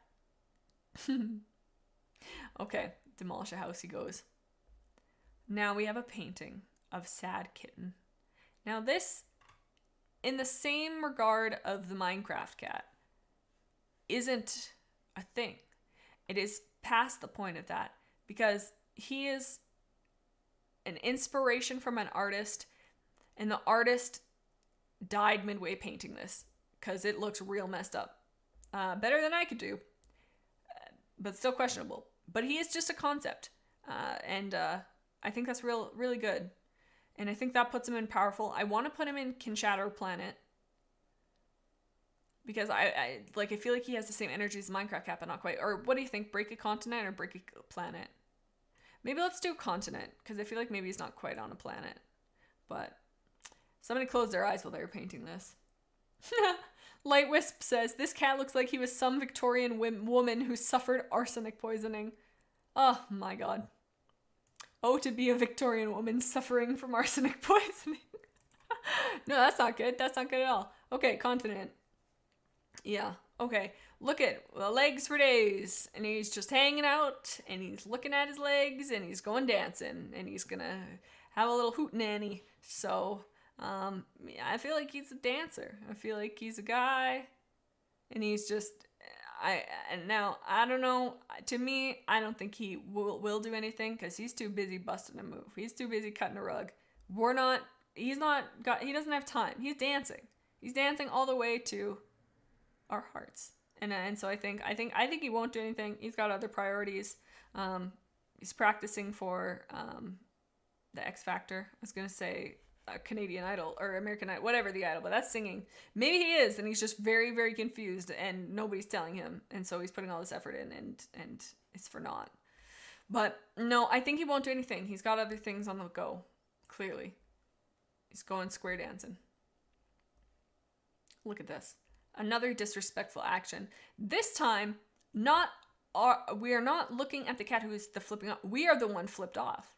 Okay, demolish a house he goes. Now we have a painting of Sad Kitten. Now this, in the same regard of the Minecraft cat, isn't a thing. It is past the point of that because he is an inspiration from an artist, and the artist died midway painting this because it looks real messed up. Better than I could do, but still questionable. But he is just a concept, and I think that's really good, and I think that puts him in powerful. I want to put him in Can Shatter Planet because I feel like he has the same energy as Minecraft cat, but not quite. Or what do you think? Break a continent or break a planet? Maybe let's do continent, because I feel like maybe he's not quite on a planet. But somebody closed their eyes while they were painting this. Light Wisp says, this cat looks like he was some Victorian woman who suffered arsenic poisoning. Oh my god. Oh, to be a Victorian woman suffering from arsenic poisoning. No, that's not good. That's not good at all. Okay, continent. Yeah, okay. Look at the legs for days, and he's just hanging out, and he's looking at his legs, and he's going dancing, and he's gonna have a little hootenanny. So, I feel like he's a dancer. I feel like he's a guy, and he's just, and now, I don't know, to me, I don't think he will do anything, because he's too busy busting a move. He's too busy cutting a rug. He doesn't have time. He's dancing. He's dancing all the way to our hearts. And so I think he won't do anything. He's got other priorities. He's practicing for the X Factor. I was gonna say Canadian Idol or American Idol, whatever the idol, but that's singing. Maybe he is, and he's just very, very confused, and nobody's telling him, and so he's putting all this effort in, and it's for naught. But no, I think he won't do anything. He's got other things on the go. Clearly, he's going square dancing. Look at this. Another disrespectful action. This time, we are not looking at the cat who is the flipping off. We are the one flipped off.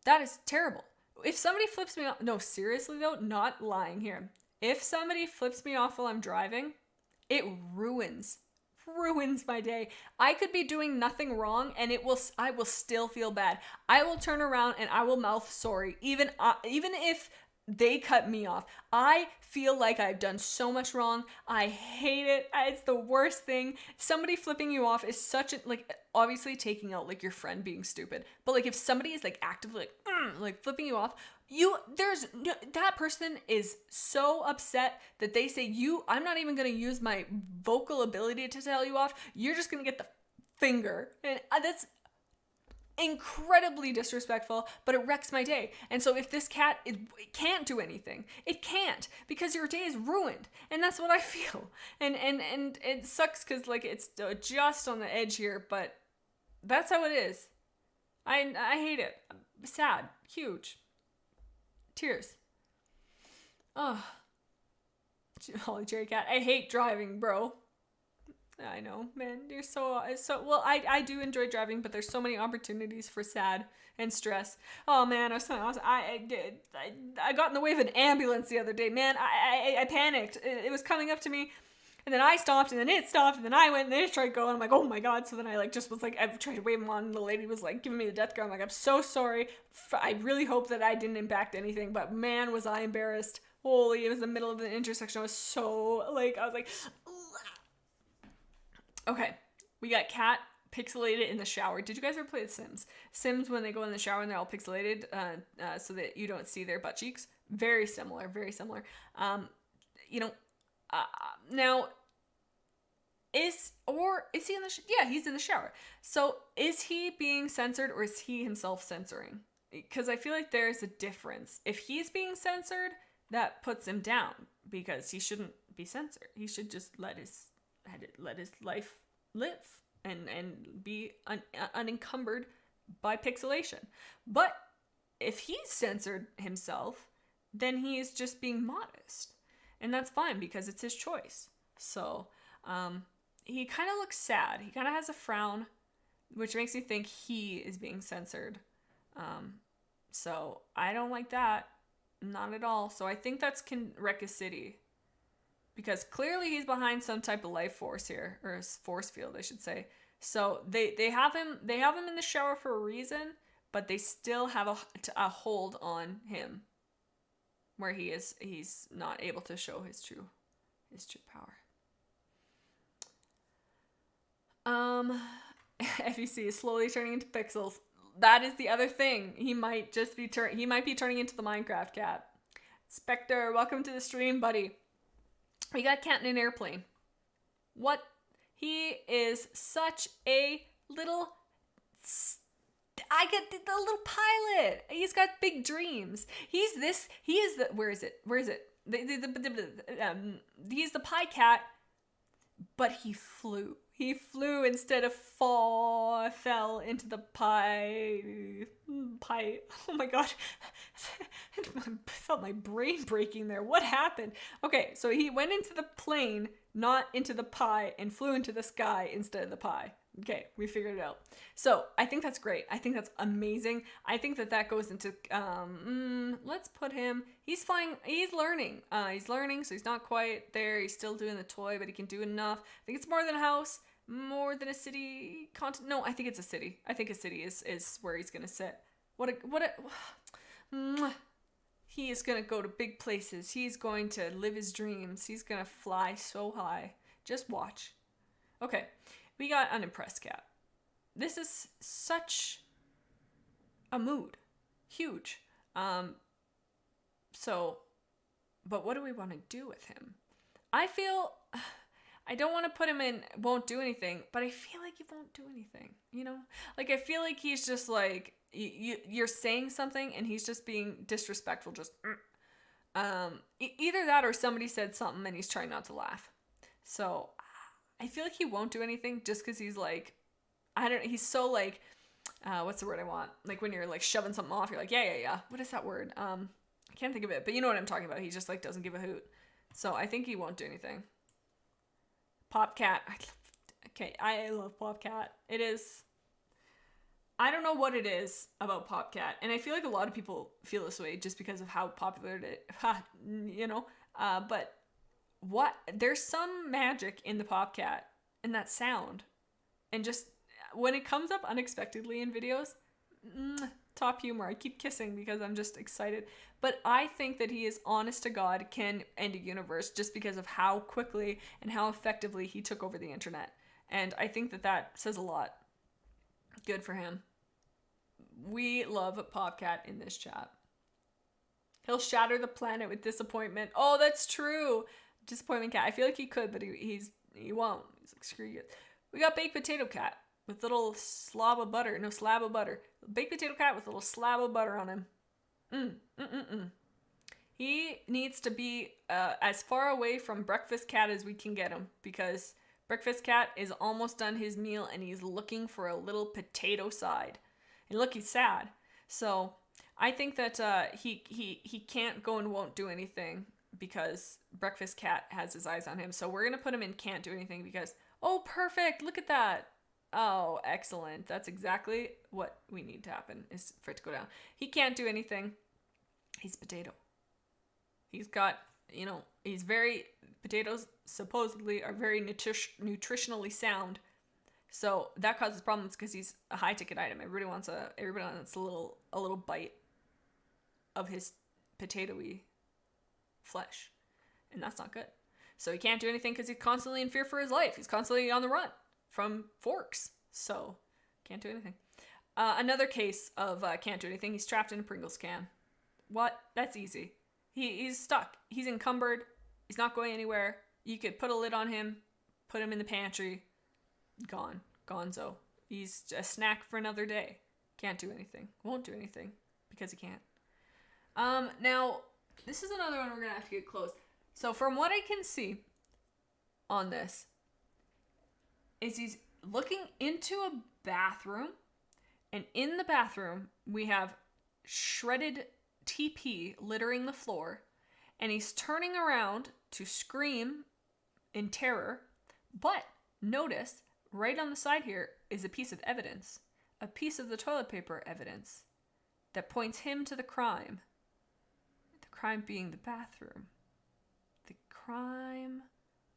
That is terrible. If somebody flips me off, no, seriously though, not lying here. If somebody flips me off while I'm driving, it ruins my day. I could be doing nothing wrong, and I will still feel bad. I will turn around and I will mouth sorry, even if they cut me off. I feel like I've done so much wrong. I hate it. It's the worst thing. Somebody flipping you off is such a, like, obviously taking out, like, your friend being stupid. But, like, if somebody is, like, actively, like, flipping you off, that person is so upset that they say, I'm not even going to use my vocal ability to tell you off. You're just going to get the finger. And incredibly disrespectful, but it wrecks my day. And so if this cat it can't do anything, it can't, because your day is ruined. And that's what I feel. And it sucks because like it's just on the edge here, but that's how it is. I hate it. Sad. Huge. Tears. Oh. Holly Cherry Cat. I hate driving, bro. I know, man. You're so well. I do enjoy driving, but there's so many opportunities for sad and stress. Oh man, I got in the way of an ambulance the other day. Man, I panicked. It was coming up to me, and then I stopped, and then it stopped, and then I went, and then it tried going. I'm like, oh my god. So then I like just was like, I tried to wave him on, and the lady was like giving me the death glare. I'm like, I'm so sorry. I really hope that I didn't impact anything, but man, was I embarrassed. Holy, it was the middle of the intersection. I was so like, I was like. Okay, we got cat pixelated in the shower. Did you guys ever play The Sims? Sims, when they go in the shower and they're all pixelated so that you don't see their butt cheeks. Very similar, very similar. Now, is he in the yeah, he's in the shower. So is he being censored or is he himself censoring? Because I feel like there's a difference. If he's being censored, that puts him down because he shouldn't be censored. He should just let his life live and be unencumbered by pixelation. But if he's censored himself, then he is just being modest, and that's fine because it's his choice. So he kind of looks sad. He kind of has a frown, which makes me think he is being censored. So I don't like that, not at all. So I think that's can wreck a city. Because clearly he's behind some type of life force here, or a force field, I should say. So they have him in the shower for a reason, but they still have a hold on him, where he's not able to show his true power. FEC is slowly turning into pixels. That is the other thing. He might be turning into the Minecraft cat. Spectre, welcome to the stream, buddy. We got Cat in an airplane. What? He is such a little... I get the little pilot. He's got big dreams. He is the... Where is it? He's the pie cat, but he flew. He flew instead of fell into the pie. Oh my god. I felt my brain breaking there. What happened? Okay, so he went into the plane, not into the pie, and flew into the sky instead of the pie. Okay, we figured it out. So I think that's great. I think that's amazing. I think that goes into, let's put him, he's flying, he's learning. He's learning, so he's not quite there. He's still doing the toy, but he can do enough. I think it's more than a house, more than a city continent. No, I think it's a city. I think a city is where he's gonna sit. He is gonna go to big places. He's going to live his dreams. He's gonna fly so high. Just watch. Okay. We got unimpressed cat. This is such a mood. Huge. But what do we want to do with him? I feel, I don't want to put him in won't do anything, but I feel like he won't do anything, you know? Like, I feel like he's just like, you're saying something and he's just being disrespectful, just, either that or somebody said something and he's trying not to laugh. So, I feel like he won't do anything just because he's like, he's so like, what's the word I want? Like when you're like shoving something off, you're like, yeah. What is that word? I can't think of it, but you know what I'm talking about. He just like doesn't give a hoot. So I think he won't do anything. Popcat. I love Popcat. It is, I don't know what it is about Popcat. And I feel like a lot of people feel this way just because of how popular it is, you know, but there's some magic in the Popcat and that sound, and just when it comes up unexpectedly in videos, top humor. I keep kissing because I'm just excited, but I think that he is honest to God can end a universe just because of how quickly and how effectively he took over the internet, and I think that says a lot. Good for him. We love Popcat in this chat. He'll shatter the planet with disappointment. Oh, that's true. Disappointment cat. I feel like he could, but he won't. He's like, screw you. We got baked potato cat. with a little slab of butter. No, slab of butter. Baked potato cat with a little slab of butter on him. He needs to be as far away from breakfast cat as we can get him, because breakfast cat is almost done his meal and he's looking for a little potato side. And look, he's sad. So I think that he can't go and won't do anything because breakfast cat has his eyes on him. So we're gonna put him in can't do anything because, oh, perfect, look at that. Oh, excellent. That's exactly what we need to happen, is for it to go down. He can't do anything. He's potato. He's got, potatoes supposedly are very nutritionally sound. So that causes problems because he's a high ticket item. Everybody wants a little bite of his potatoey flesh. And that's not good. So he can't do anything because he's constantly in fear for his life. He's constantly on the run from forks. So can't do anything. Another case of can't do anything. He's trapped in a Pringles can. What? That's easy. He's stuck. He's encumbered. He's not going anywhere. You could put a lid on him, put him in the pantry. Gone. Gonzo. He's a snack for another day. Can't do anything. Won't do anything because he can't. Now, this is another one we're going to have to get close. So from what I can see on this, is he's looking into a bathroom, and in the bathroom we have shredded TP littering the floor, and he's turning around to scream in terror, but notice right on the side here is a piece of evidence, a piece of the toilet paper evidence that points him to the crime being the bathroom, the crime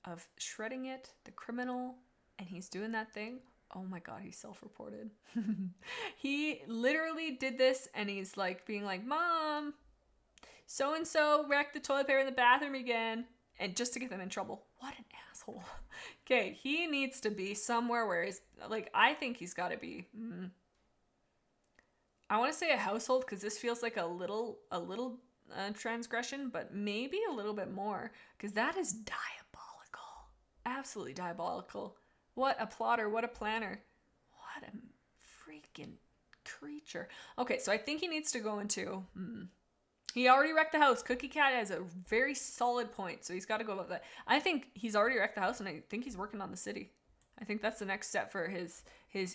of shredding it, the criminal. And he's doing that thing. Oh my God, he's self-reported. He literally did this, and he's like being like, Mom, so-and-so wrecked the toilet paper in the bathroom again. And just to get them in trouble. What an asshole. Okay, he needs to be somewhere where he's, like, I think he's got to be, I want to say a household, because this feels like a little transgression, but maybe a little bit more, because that is diabolical. Absolutely diabolical. What a plotter, what a planner. What a freaking creature. Okay, so I think he needs to go into... He already wrecked the house. Cookie Cat has a very solid point, so he's got to go about that. I think he's already wrecked the house, and I think he's working on the city. I think that's the next step for his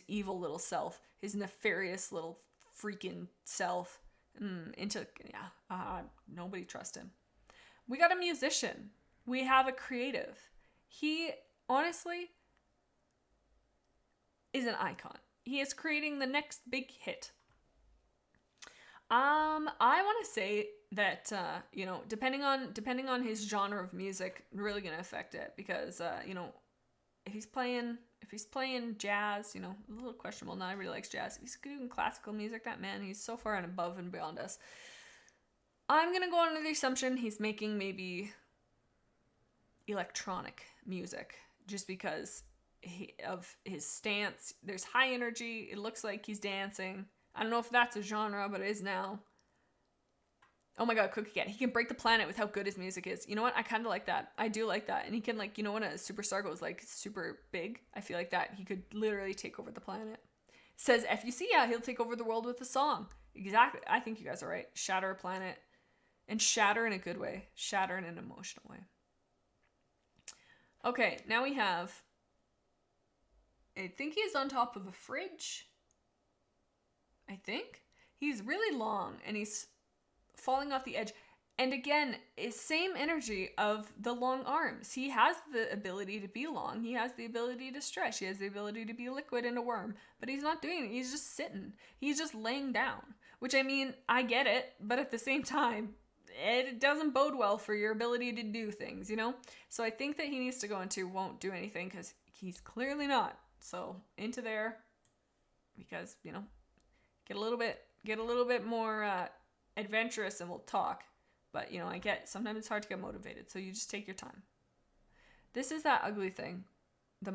evil little self. His nefarious little freaking self. Nobody trust him. We got a musician. We have a creative. He, honestly... is an icon. He is creating the next big hit. I want to say that depending on his genre of music, really gonna affect it, because if he's playing jazz, a little questionable. Not everybody likes jazz. If he's doing classical music, that man, he's so far and above and beyond us. I'm gonna go under the assumption he's making maybe electronic music, just because of his stance. There's high energy. It looks like he's dancing. I don't know if that's a genre, but it is now. Oh my God, Cookie Cat. He can break the planet with how good his music is. You know what? I kind of like that. I do like that. And he can, like, when a superstar goes, like, super big, I feel like that he could literally take over the planet. Says FUC, yeah, he'll take over the world with a song. Exactly. I think you guys are right. Shatter a planet. And shatter in a good way. Shatter in an emotional way. Okay, now we have... I think he's on top of a fridge. I think. He's really long, and he's falling off the edge. And again, it's same energy of the long arms. He has the ability to be long. He has the ability to stretch. He has the ability to be liquid and a worm. But he's not doing it. He's just sitting. He's just laying down. Which, I mean, I get it. But at the same time, it doesn't bode well for your ability to do things, So I think that he needs to go into won't do anything, because he's clearly not. So into there, because, get a little bit more adventurous and we'll talk. But, I get, sometimes it's hard to get motivated, so you just take your time. This is that ugly thing. The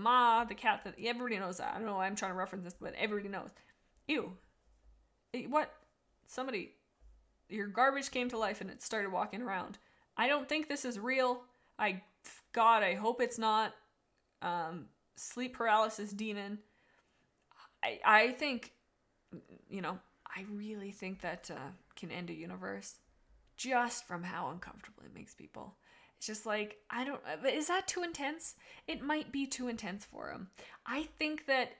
cat that, everybody knows that. I don't know why I'm trying to reference this, but everybody knows. Ew. What? Somebody, your garbage came to life and it started walking around. I don't think this is real. I hope it's not. Sleep paralysis demon. I think, I really think that can end a universe just from how uncomfortable it makes people. It's just like, I don't, is that too intense? It might be too intense for him. I think that,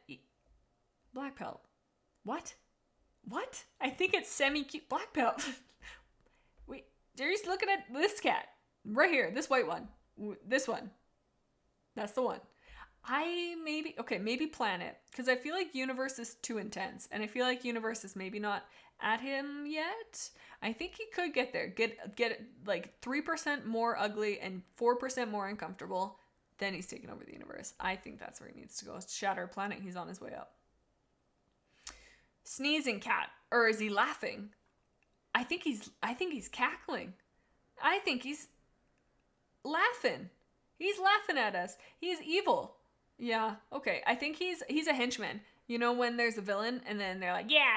black belt. What? What? I think it's semi-cute black belt. Wait, Jerry's looking at this cat. Right here, this white one. This one. That's the one. Maybe Planet. Because I feel like Universe is too intense. And I feel like Universe is maybe not at him yet. I think he could get there. Get like 3% more ugly and 4% more uncomfortable. Then he's taking over the universe. I think that's where he needs to go. Shatter Planet, he's on his way up. Sneezing cat. Or is he laughing? I think he's cackling. I think he's laughing. He's laughing at us. He's evil. Yeah, okay. I think he's a henchman. You know when there's a villain and then they're like, yeah,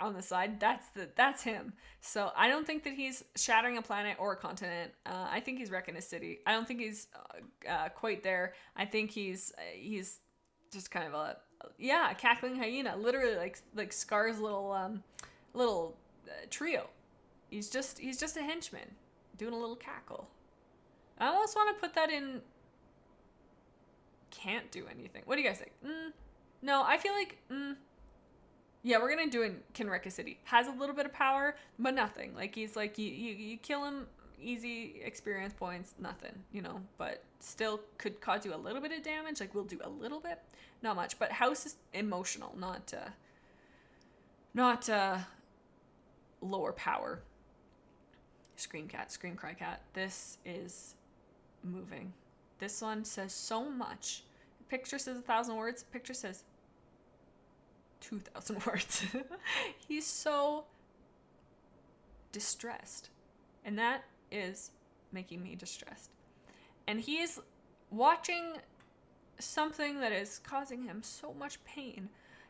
on the side? That's him. So I don't think that he's shattering a planet or a continent. I think he's wrecking a city. I don't think he's quite there. I think he's just kind of a cackling hyena. Literally like Scar's little trio. He's just a henchman doing a little cackle. I almost want to put that in can't do anything. What do you guys think? No, I feel like, yeah, we're going to do it can wreck a city. Has a little bit of power, but nothing. Like, he's like, you kill him, easy experience points, nothing, but still could cause you a little bit of damage. Like, we'll do a little bit, not much. But House is emotional, not lower power. Scream cat, scream cry cat. This is moving. This one says so much. Picture says 1,000 words. Picture says 2,000 words. He's so distressed. And that is making me distressed. And he is watching something that is causing him so much pain.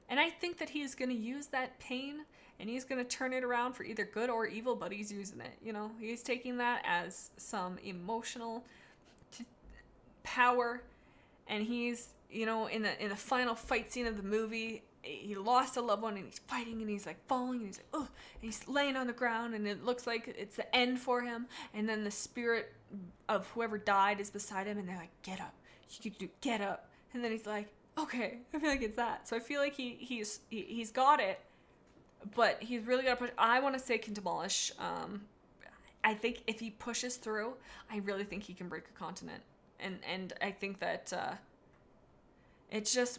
And I think that he is going to use that pain and he's going to turn it around for either good or evil, but he's using it. He's taking that as some emotional power. And he's, in the final fight scene of the movie, he lost a loved one and he's fighting and he's like falling and he's like, oh, and he's laying on the ground and it looks like it's the end for him. And then the spirit of whoever died is beside him and they're like, get up, get up. And then he's like, okay, I feel like it's that. So I feel like he's got it, but he's really got to push. I want to say can demolish. I think if he pushes through, I really think he can break a continent. And I think that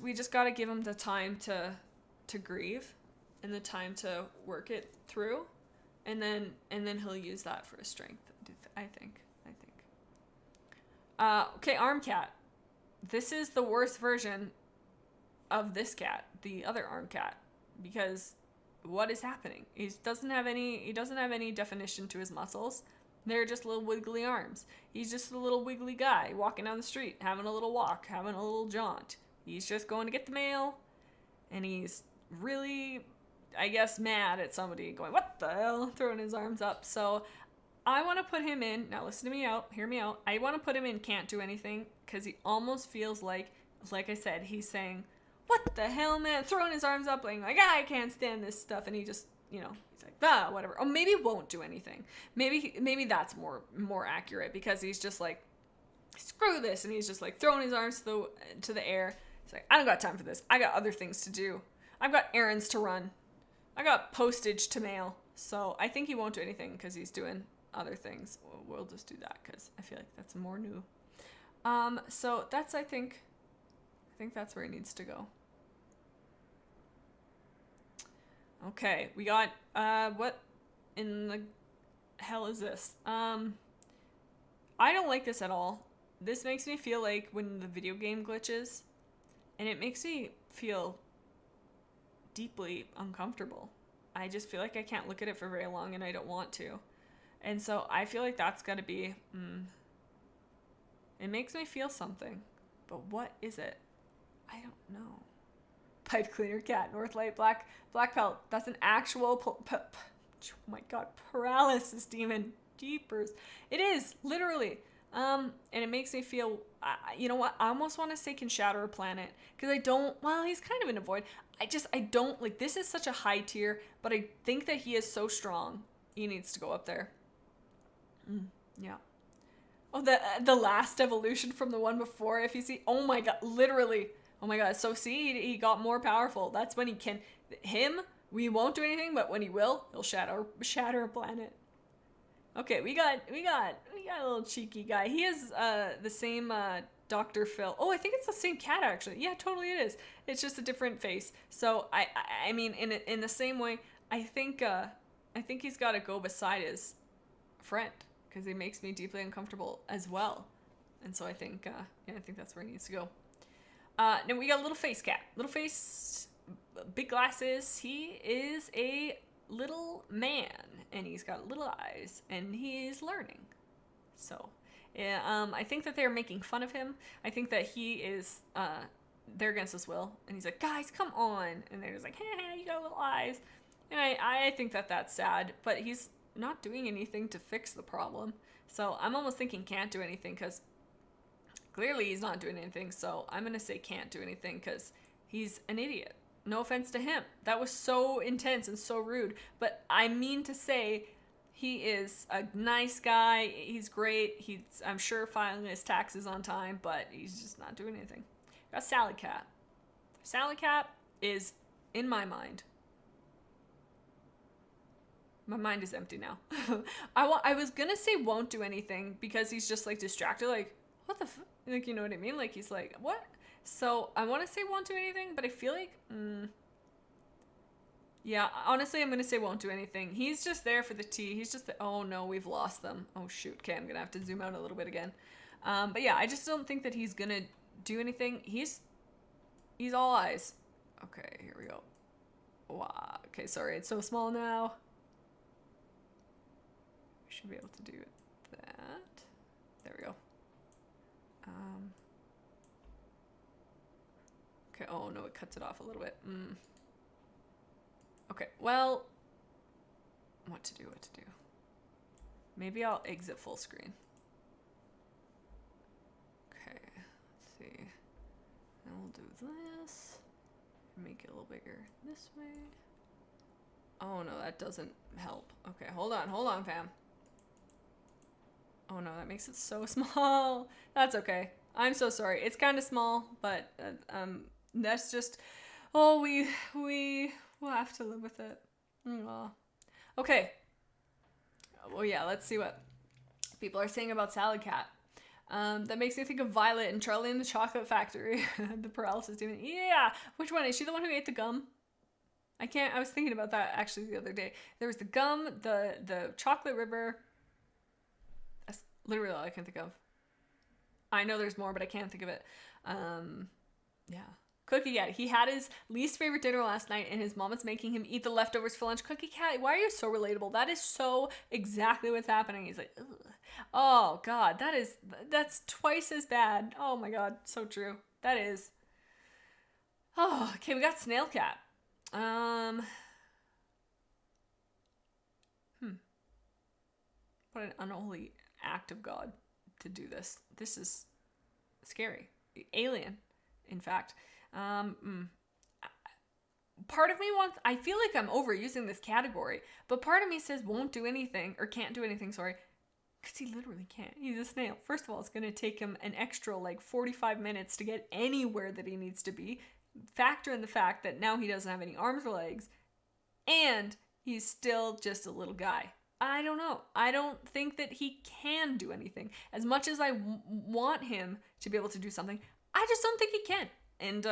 we just got to give him the time to grieve and the time to work it through, and then he'll use that for his strength. I think. Okay, Arm Cat. This is the worst version of this cat, the other Arm Cat, because what is happening? He doesn't have any definition to his muscles. They're just little wiggly arms. He's just a little wiggly guy walking down the street, having a little walk, having a little jaunt. He's just going to get the mail, and he's really, I guess, mad at somebody going, what the hell, throwing his arms up. So I want to put him in, now listen to me out, hear me out. I want to put him in can't do anything, because he almost feels like I said, he's saying, what the hell, man, throwing his arms up, like, I can't stand this stuff, and he just, he's like, whatever. Or maybe won't do anything. Maybe that's more accurate, because he's just like, screw this, and he's just like throwing his arms to the air. He's like, I don't got time for this. I got other things to do. I've got errands to run. I got postage to mail. So I think he won't do anything because he's doing other things. We'll just do that because I feel like that's more new. So that's, I think that's where he needs to go. Okay, we got, what in the hell is this? I don't like this at all. This makes me feel like when the video game glitches, and it makes me feel deeply uncomfortable. I just feel like I can't look at it for very long, and I don't want to. And so I feel like that's gotta be, it makes me feel something. But what is it? I don't know. Pipe cleaner cat, Northlight black pelt. That's an actual oh my god, paralysis demon. Jeepers. It is, literally. And it makes me feel, you know what? I almost want to say can shatter a planet because I don't. Well, he's kind of in a void. I don't like. This is such a high tier, but I think that he is so strong. He needs to go up there. Yeah. Oh, the last evolution from the one before. If you see, oh my god, literally. Oh my god. So see, he got more powerful. That's when he can. Him, we won't do anything, but when he will, he'll shatter a planet. Okay, we got a little cheeky guy. He is the same Dr. Phil. Oh, I think it's the same cat actually. Yeah, totally it is. It's just a different face. So I mean in the same way, I think he's got to go beside his friend because he makes me deeply uncomfortable as well. And so I think I think that's where he needs to go. Now we got a little face cat. Little face, big glasses. He is a little man and he's got little eyes and he's learning. So yeah, I think that they're making fun of him. I think that he is they're against his will and he's like, guys, come on, and they're just like, hey, you got little eyes. And I think that that's sad, but he's not doing anything to fix the problem. So I'm almost thinking can't do anything because clearly he's not doing anything. So I'm gonna say can't do anything because he's an idiot. No offense to him. That was so intense and so rude. But I mean to say, he is a nice guy. He's great. He's, I'm sure, filing his taxes on time, but he's just not doing anything. Got Salad Cat. Salad Cat is, in my mind, my mind is empty now. I was gonna say won't do anything because he's just like distracted, like, what the like, you know what I mean? Like, he's like, what? So I want to say won't do anything, but I feel like, yeah, honestly, I'm going to say won't do anything. He's just there for the tea. He's just, oh no, we've lost them. Oh shoot. Okay, I'm going to have to zoom out a little bit again. But yeah, I just don't think that he's going to do anything. He's all eyes. Okay, here we go. Wow. Okay, sorry. It's so small now. We should be able to do that. There we go. Okay, oh no, it cuts it off a little bit. Okay, well, what to do. Maybe I'll exit full screen. Okay, let's see. Then we'll do this. Make it a little bigger this way. Oh no, that doesn't help. Okay, hold on, fam. Oh no, that makes it so small. That's okay. I'm so sorry. It's kind of small, but that's just, oh, we will have to live with it. Okay. Well, yeah, let's see what people are saying about Salad Cat. That makes me think of Violet and Charlie and the Chocolate Factory. The paralysis demon. Yeah. Which one? Is she the one who ate the gum? I was thinking about that actually the other day. There was the gum, the chocolate river. That's literally all I can think of. I know there's more, but I can't think of it. Yeah. Cookie Cat. He had his least favorite dinner last night, and his mom is making him eat the leftovers for lunch. Cookie Cat, why are you so relatable? That is so exactly what's happening. He's like, ugh. Oh God, that's twice as bad. Oh my God, so true. That is. Oh, okay. We got Snail Cat. What an unholy act of God to do this. This is scary. Alien, in fact. Part of me wants, I feel like I'm overusing this category, but part of me says won't do anything, or can't do anything, sorry, because he literally can't. He's a snail. First of all, it's going to take him an extra 45 minutes to get anywhere that he needs to be. Factor in the fact that now he doesn't have any arms or legs, and he's still just a little guy. I don't know. I don't think that he can do anything. As much as I want him to be able to do something, I just don't think he can. And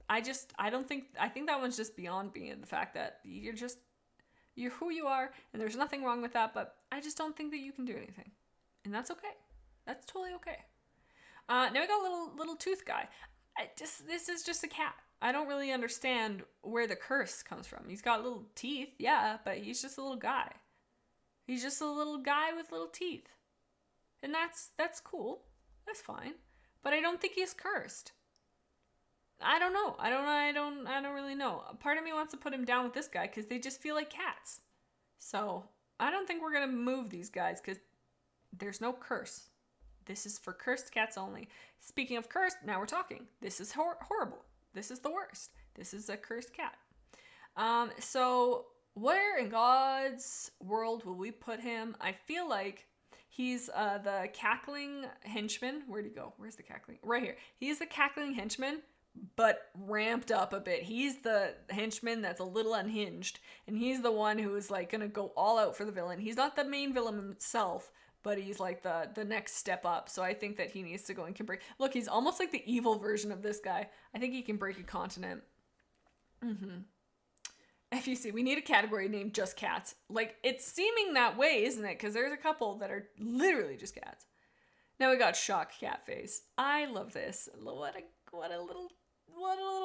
I think that one's just beyond being the fact that you're who you are, and there's nothing wrong with that, but I just don't think that you can do anything. And that's okay. That's totally okay. Now we got a little tooth guy. This is just a cat. I don't really understand where the curse comes from. He's got little teeth, yeah, but he's just a little guy. He's just a little guy with little teeth. And that's cool. That's fine. But I don't think he's cursed. I don't know. I don't really know. Part of me wants to put him down with this guy because they just feel like cats. So I don't think we're going to move these guys because there's no curse. This is for cursed cats only. Speaking of cursed, now we're talking. This is horrible. This is the worst. This is a cursed cat. So where in God's world will we put him? I feel like he's the cackling henchman. Where'd he go? Where's the cackling? Right here. He's the cackling henchman, but ramped up a bit. He's the henchman that's a little unhinged, and he's the one who is like gonna go all out for the villain. He's not the main villain himself, but he's like the next step up. So I think that he needs to go and can break. Look, he's almost like the evil version of this guy. I think he can break a continent. FUC, we need a category named just cats. Like, it's seeming that way, isn't it? Because there's a couple that are literally just cats. Now we got Shock Cat Face. I love this. What a little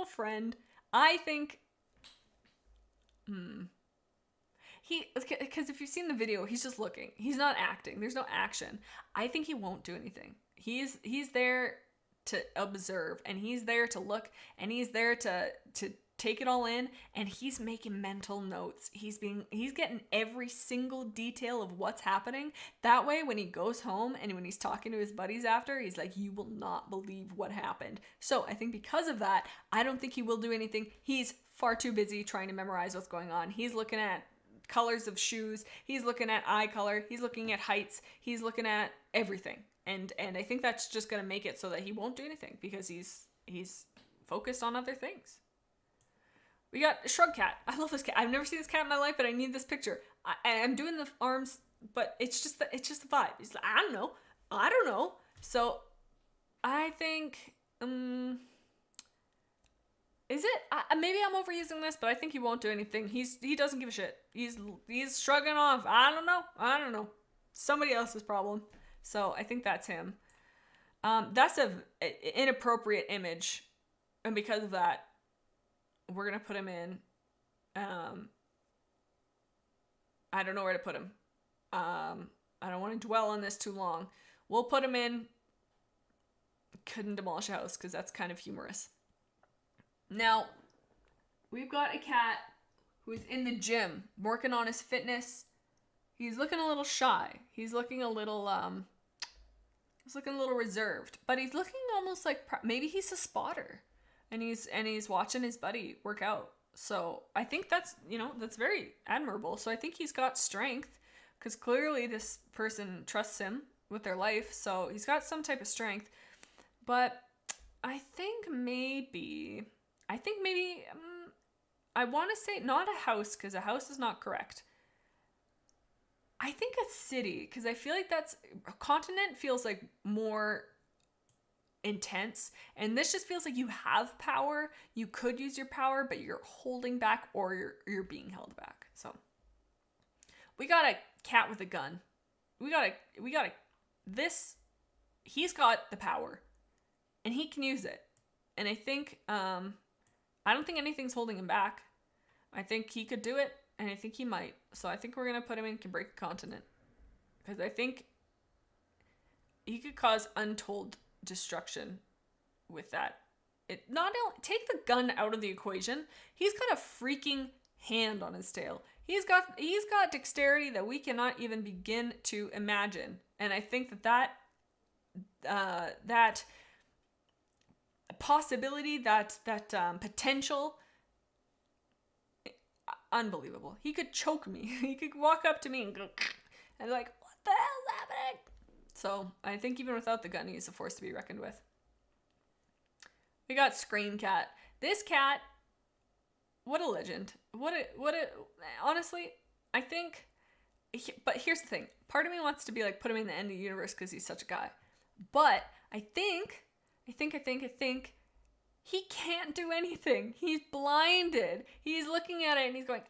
friend. I think because if you've seen the video, he's just looking. He's not acting. There's no action. I think he won't do anything. He's there to observe, and he's there to look, and he's there to take it all in, and he's making mental notes. He's getting every single detail of what's happening. That way, when he goes home and when he's talking to his buddies after, he's like, you will not believe what happened. So I think because of that, I don't think he will do anything. He's far too busy trying to memorize what's going on. He's looking at colors of shoes. He's looking at eye color. He's looking at heights. He's looking at everything. And I think that's just going to make it so that he won't do anything because he's focused on other things. We got Shrug Cat. I love this cat. I've never seen this cat in my life, but I need this picture. I'm doing the arms, but it's just the vibe. It's like, I don't know. So I think, is it? Maybe I'm overusing this, but I think he won't do anything. He doesn't give a shit. He's shrugging off. I don't know. Somebody else's problem. So I think that's him. That's an inappropriate image, and because of that, we're gonna put him in. I don't know where to put him. I don't want to dwell on this too long. We'll put him in Couldn't Demolish a House because that's kind of humorous. Now, we've got a cat who's in the gym working on his fitness. He's looking a little shy. He's looking a little reserved, but he's looking almost like maybe he's a spotter. And he's watching his buddy work out. So I think that's very admirable. So I think he's got strength because clearly this person trusts him with their life. So he's got some type of strength. But I think maybe I want to say not a house because a house is not correct. I think a city because I feel like a continent feels like more intense, and this just feels like you have power. You could use your power, but you're holding back or you're being held back. So we got a cat with a gun. He's got the power and he can use it. And I think I don't think anything's holding him back. I think he could do it, and I think he might. So I think we're gonna put him in Can Break a Continent because I think he could cause untold destruction with that. It not only take the gun out of the equation, he's got a freaking hand on his tail. He's got dexterity that we cannot even begin to imagine. And I think that possibility, that potential, unbelievable. He could choke me. He could walk up to me and go and like, what the hell's happening? So I think even without the gun, he's a force to be reckoned with. We got Scream Cat. This cat, what a legend. Honestly, I think, but here's the thing. Part of me wants to be like, put him in the end of the universe because he's such a guy. But I think he can't do anything. He's blinded. He's looking at it and he's going,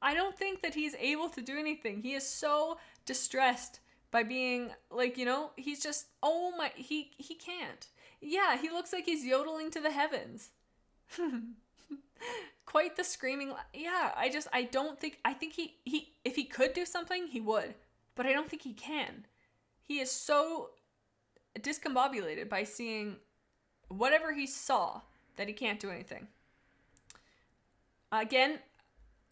I don't think that he's able to do anything. He is so distressed by being like, he's just, he can't. Yeah, he looks like he's yodeling to the heavens. Quite the screaming. Yeah, I think he if he could do something, he would. But I don't think he can. He is so discombobulated by seeing whatever he saw that he can't do anything. Again,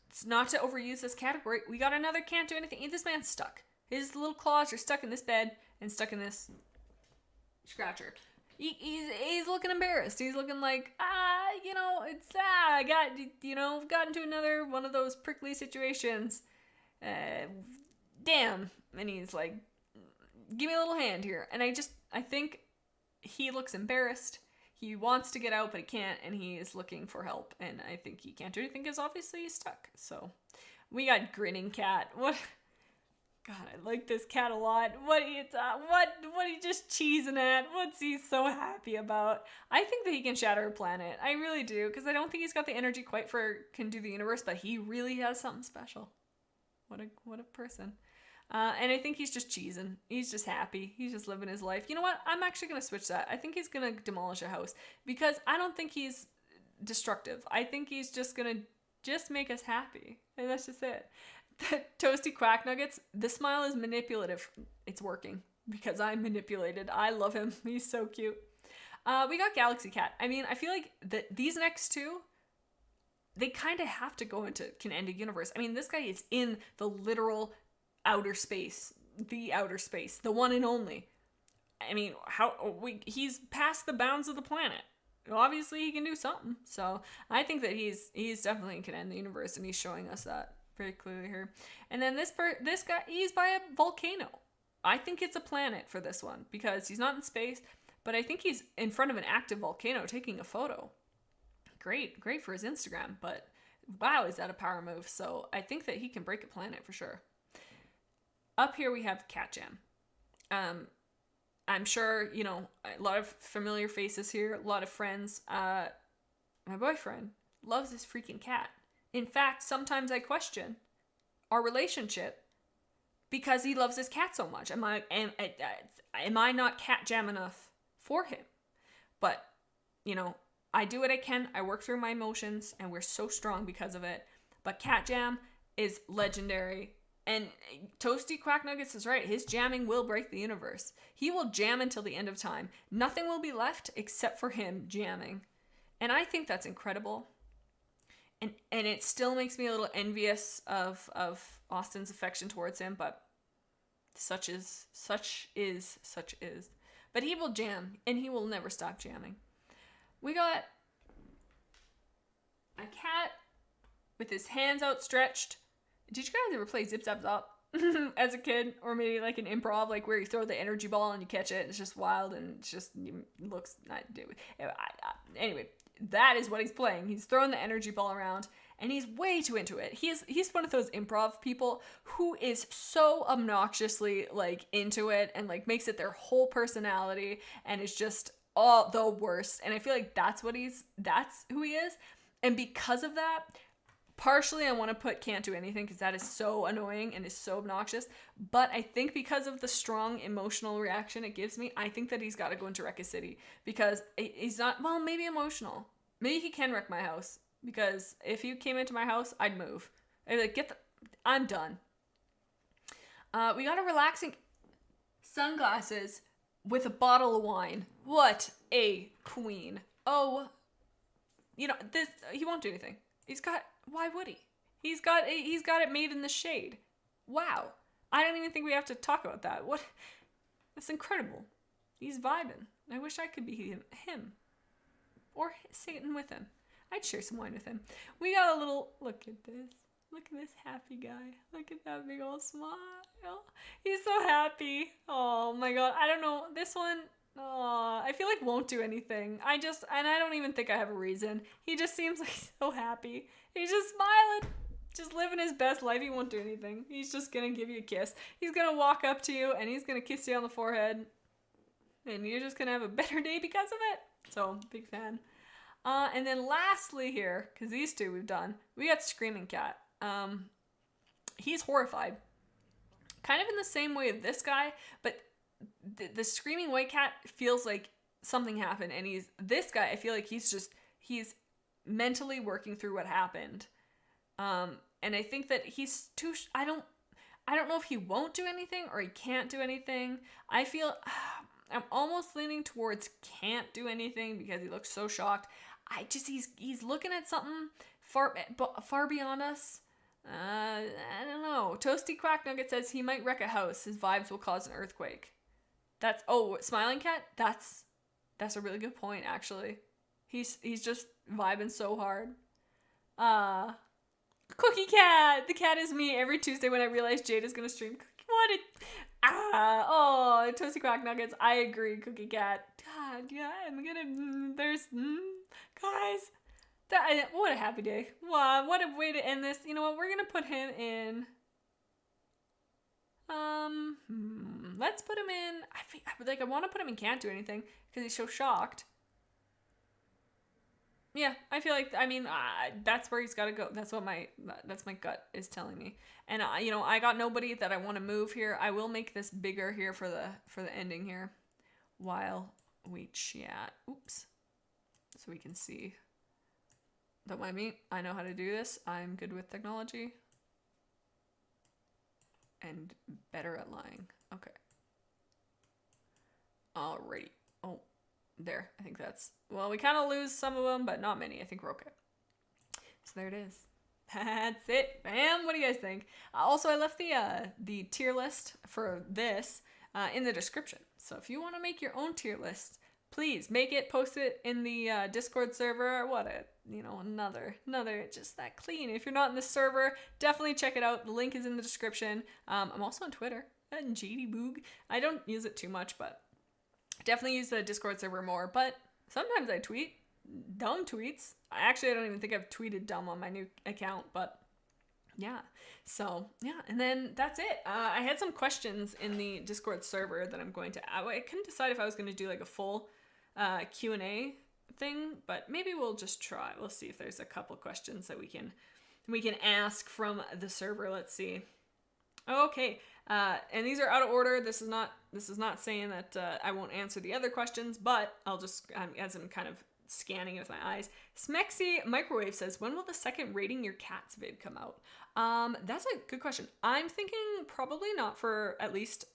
it's not to overuse this category. We got another can't do anything. This man's stuck. His little claws are stuck in this bed and stuck in this Scratcher. He's looking embarrassed. He's looking like, I got into another one of those prickly situations. Damn. And he's like, give me a little hand here. And I think he looks embarrassed. He wants to get out, but he can't, and he is looking for help. And I think he can't do anything because obviously he's stuck. So we got Grinning Cat. What? God, I like this cat a lot. What he just cheesing at? What's he so happy about? I think that he can shatter a planet. I really do, because I don't think he's got the energy quite for can do the universe, but he really has something special. What a person. And I think he's just cheesing. He's just happy. He's just living his life. You know what? I'm actually going to switch that. I think he's going to demolish a house, because I don't think he's destructive. I think he's just going to just make us happy. And that's just it. The Toasty Quack Nuggets, the smile is manipulative. It's working because I'm manipulated. I love him. He's so cute. We got Galaxy Cat. I mean, I feel like these next two, they kind of have to go into Can End a Universe. I mean, this guy is in the literal outer space, the one and only. I mean, he's past the bounds of the planet. Obviously, he can do something. So I think that he's definitely Can End the Universe, and he's showing us that very clearly here. And then this guy, he's by a volcano. I think it's a planet for this one, because he's not in space, but I think he's in front of an active volcano taking a photo. Great for his Instagram, but wow, is that a power move? So I think that he can break a planet for sure. Up here we have Cat Jam. I'm sure, a lot of familiar faces here, a lot of friends. My boyfriend loves this freaking cat. In fact, sometimes I question our relationship because he loves his cat so much. Am I not Cat Jam enough for him? But, I do what I can. I work through my emotions, and we're so strong because of it. But Cat Jam is legendary. And Toasty Quack Nuggets is right. His jamming will break the universe. He will jam until the end of time. Nothing will be left except for him jamming. And I think that's incredible. And it still makes me a little envious of Austin's affection towards him, but such is. But he will jam, and he will never stop jamming. We got a cat with his hands outstretched. Did you guys ever play Zip Zap Zop as a kid? Or maybe like an improv, like where you throw the energy ball and you catch it. It's just wild, and it just looks not. Anyway, that is what he's playing. He's throwing the energy ball around, and he's way too into it. He's one of those improv people who is so obnoxiously like into it and like makes it their whole personality, and is just all the worst. And I feel like that's who he is. And because of that, partially I want to put Can't Do Anything, because that is so annoying and is so obnoxious. But I think because of the strong emotional reaction it gives me, I think that he's got to go into Wreck a City, because he's not, well, maybe emotional. Maybe he can wreck my house, because if he came into my house, I'd move. I'd be like, I'm done. We got a relaxing sunglasses with a bottle of wine. What a queen. Oh, this, he won't do anything. Why would he? He's got it made in the shade. Wow. I don't even think we have to talk about that. What? That's incredible. He's vibing. I wish I could be him. Or sitting with him. I'd share some wine with him. We got a little, look at this. Look at this happy guy. Look at that big old smile. He's so happy. Oh my God. I don't know. This one, I feel like won't do anything. And I don't even think I have a reason. He just seems like so happy. He's just smiling, just living his best life. He won't do anything. He's just gonna give you a kiss. He's gonna walk up to you and he's gonna kiss you on the forehead, and you're just gonna have a better day because of it. So, big fan. And then lastly here, because these two we've done, we got Screaming Cat. He's horrified. Kind of in the same way of this guy, but the Screaming White Cat feels like something happened, and this guy, I feel like he's mentally working through what happened. And I think that he's too, I don't know if he won't do anything or he can't do anything. I feel, I'm almost leaning towards can't do anything because he looks so shocked. He's looking at something far beyond us. I don't know. Toasty Quack Nugget says he might wreck a house. His vibes will cause an earthquake. That's Smiling Cat. That's a really good point, actually. He's just vibing so hard. Cookie Cat. The cat is me every Tuesday when I realize Jade is gonna stream. What Toasty Crack Nuggets. I agree, Cookie Cat. God, yeah, I'm gonna. There's guys. What a happy day. Wow, what a way to end this. You know what? We're gonna put him in. Let's put him in. I want to put him in Can't Do Anything because he's so shocked. Yeah, I feel like, that's where he's got to go. That's my gut is telling me. And I got nobody that I want to move here. I will make this bigger here for the ending here while we chat. Oops. So we can see. Don't mind me. I know how to do this. I'm good with technology. And better at lying. Okay. Alrighty. Oh, there. I think that's... Well, we kind of lose some of them, but not many. I think we're okay. So there it is. That's it, fam. What do you guys think? Also, I left the tier list for this in the description. So if you want to make your own tier list, please make it, post it in the Discord server. Another just that clean. If you're not in the server, definitely check it out. The link is in the description. I'm also on Twitter at JDBoog. I don't use it too much, but definitely use the Discord server more. But sometimes I tweet dumb tweets. I don't even think I've tweeted dumb on my new account, but yeah. So yeah, and then that's it. I had some questions in the Discord server that I'm going to. I couldn't decide if I was going to do like a full Q&A thing, but maybe we'll just try. We'll see if there's a couple questions that we can ask from the server. Let's see. Okay, and these are out of order. This is not saying that I won't answer the other questions, but I'll just as I'm kind of scanning it with my eyes. Smexy Microwave says, when will the second Rating Your Cats vid come out? That's a good question. I'm thinking probably not for at least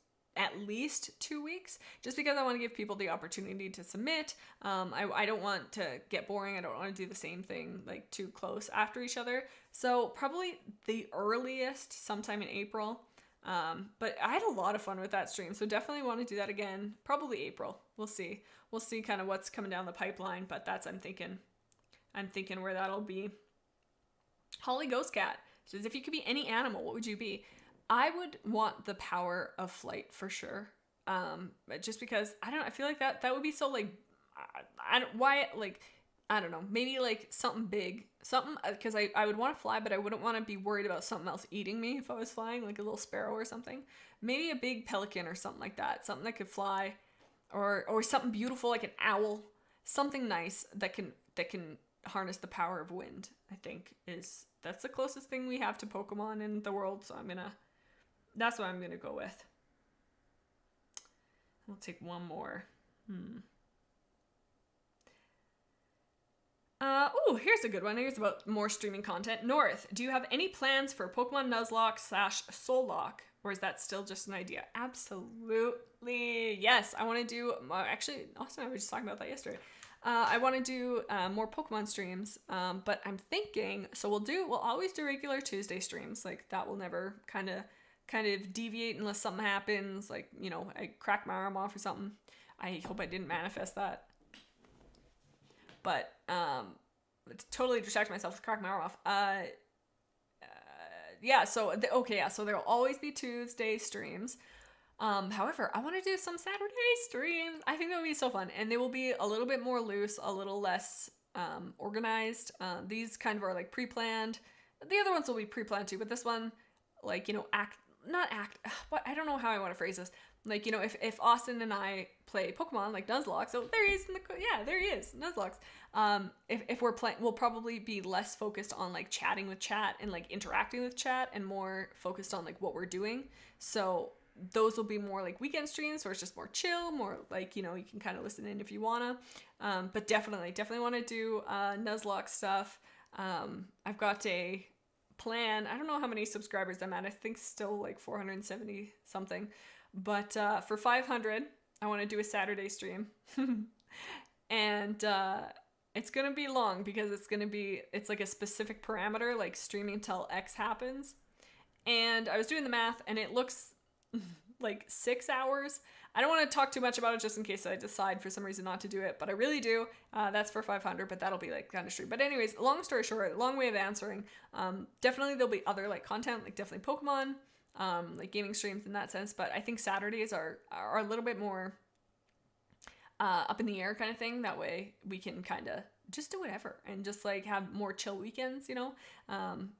2 weeks, just because I want to give people the opportunity to submit. I don't want to get boring. I don't want to do the same thing like too close after each other. So probably the earliest sometime in April. But I had a lot of fun with that stream, so definitely want to do that again. Probably April. We'll see. We'll see kind of what's coming down the pipeline, but I'm thinking where that'll be. Holly Ghost Cat says, if you could be any animal, what would you be? I would want the power of flight for sure. Just because I feel like that would be so like, I don't know, maybe like something big, because I would want to fly, but I wouldn't want to be worried about something else eating me if I was flying, like a little sparrow or something. Maybe a big pelican or something like that, something that could fly, or something beautiful like an owl, something nice that can harness the power of wind. I think that's the closest thing we have to Pokemon in the world, so that's what I'm gonna go with. I'll take one more. Here's a good one. Here's about more streaming content. North, do you have any plans for Pokemon Nuzlocke / Soul Lock? Or is that still just an idea? Absolutely. Yes, I want to do... Actually, Austin and I were just talking about that yesterday. I want to do more Pokemon streams, but I'm thinking... So we'll always do regular Tuesday streams. Like, that will never kind of deviate unless something happens. Like, I crack my arm off or something. I hope I didn't manifest that. But totally distract myself to crack my arm off. So there'll always be Tuesday streams. However, I want to do some Saturday streams. I think that would be so fun, and they will be a little bit more loose, a little less organized. These kind of are like pre-planned. The other ones will be pre-planned too, but this one, like, but I don't know how I want to phrase this. Like, if Austin and I play Pokemon, like Nuzlocke, so there he is, there he is, Nuzlocke. If we're playing, we'll probably be less focused on like chatting with chat and like interacting with chat, and more focused on like what we're doing. So those will be more like weekend streams, where it's just more chill, more like, you can kind of listen in if you wanna. But definitely want to do Nuzlocke stuff. I've got a plan. I don't know how many subscribers I'm at. I think still like 470 something. But for 500, I want to do a Saturday stream. And it's going to be long, because it's like a specific parameter, like streaming until X happens. And I was doing the math, and it looks like 6 hours. I don't want to talk too much about it just in case I decide for some reason not to do it, but I really do. That's for 500, but that'll be like kind of stream. But anyways, long story short, long way of answering. Definitely there'll be other like content, like definitely Pokemon, like gaming streams in that sense. But I think Saturdays are a little bit more up in the air kind of thing. That way we can kind of just do whatever and just like have more chill weekends, you know?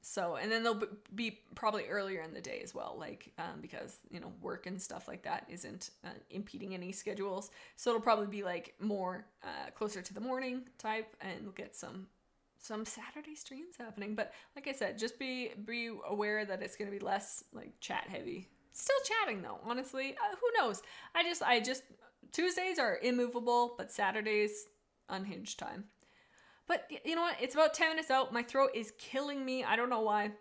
So, and then they'll be probably earlier in the day as well, like, because, you know, work and stuff like that isn't impeding any schedules. So it'll probably be like more closer to the morning type, and we'll get some Saturday streams happening. But like I said, just be aware that it's going to be less like chat heavy. Still chatting though, honestly. Who knows? I just Tuesdays are immovable, but Saturdays unhinged time. But you know what? It's about 10 minutes out. My throat is killing me. I don't know why.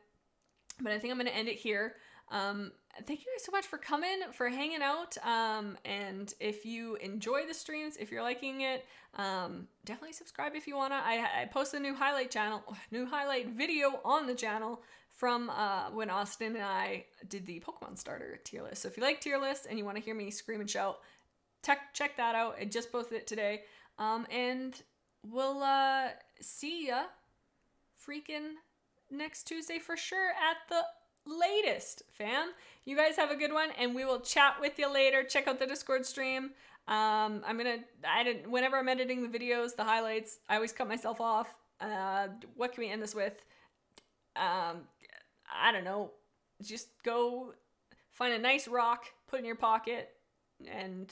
But I think I'm going to end it here. Thank you guys so much for coming, for hanging out. And if you enjoy the streams, if you're liking it, definitely subscribe if you want to. I posted a new highlight video on the channel from when Austin and I did the Pokemon starter tier list. So if you like tier lists and you want to hear me scream and shout, check that out. I just posted it today. And we'll see ya freaking next Tuesday for sure at the latest, fam. You guys have a good one, and we will chat with you later. Check out the Discord stream. Whenever I'm editing the videos, the highlights, I always cut myself off. What can we end this with? I don't know. Just go find a nice rock, put it in your pocket, and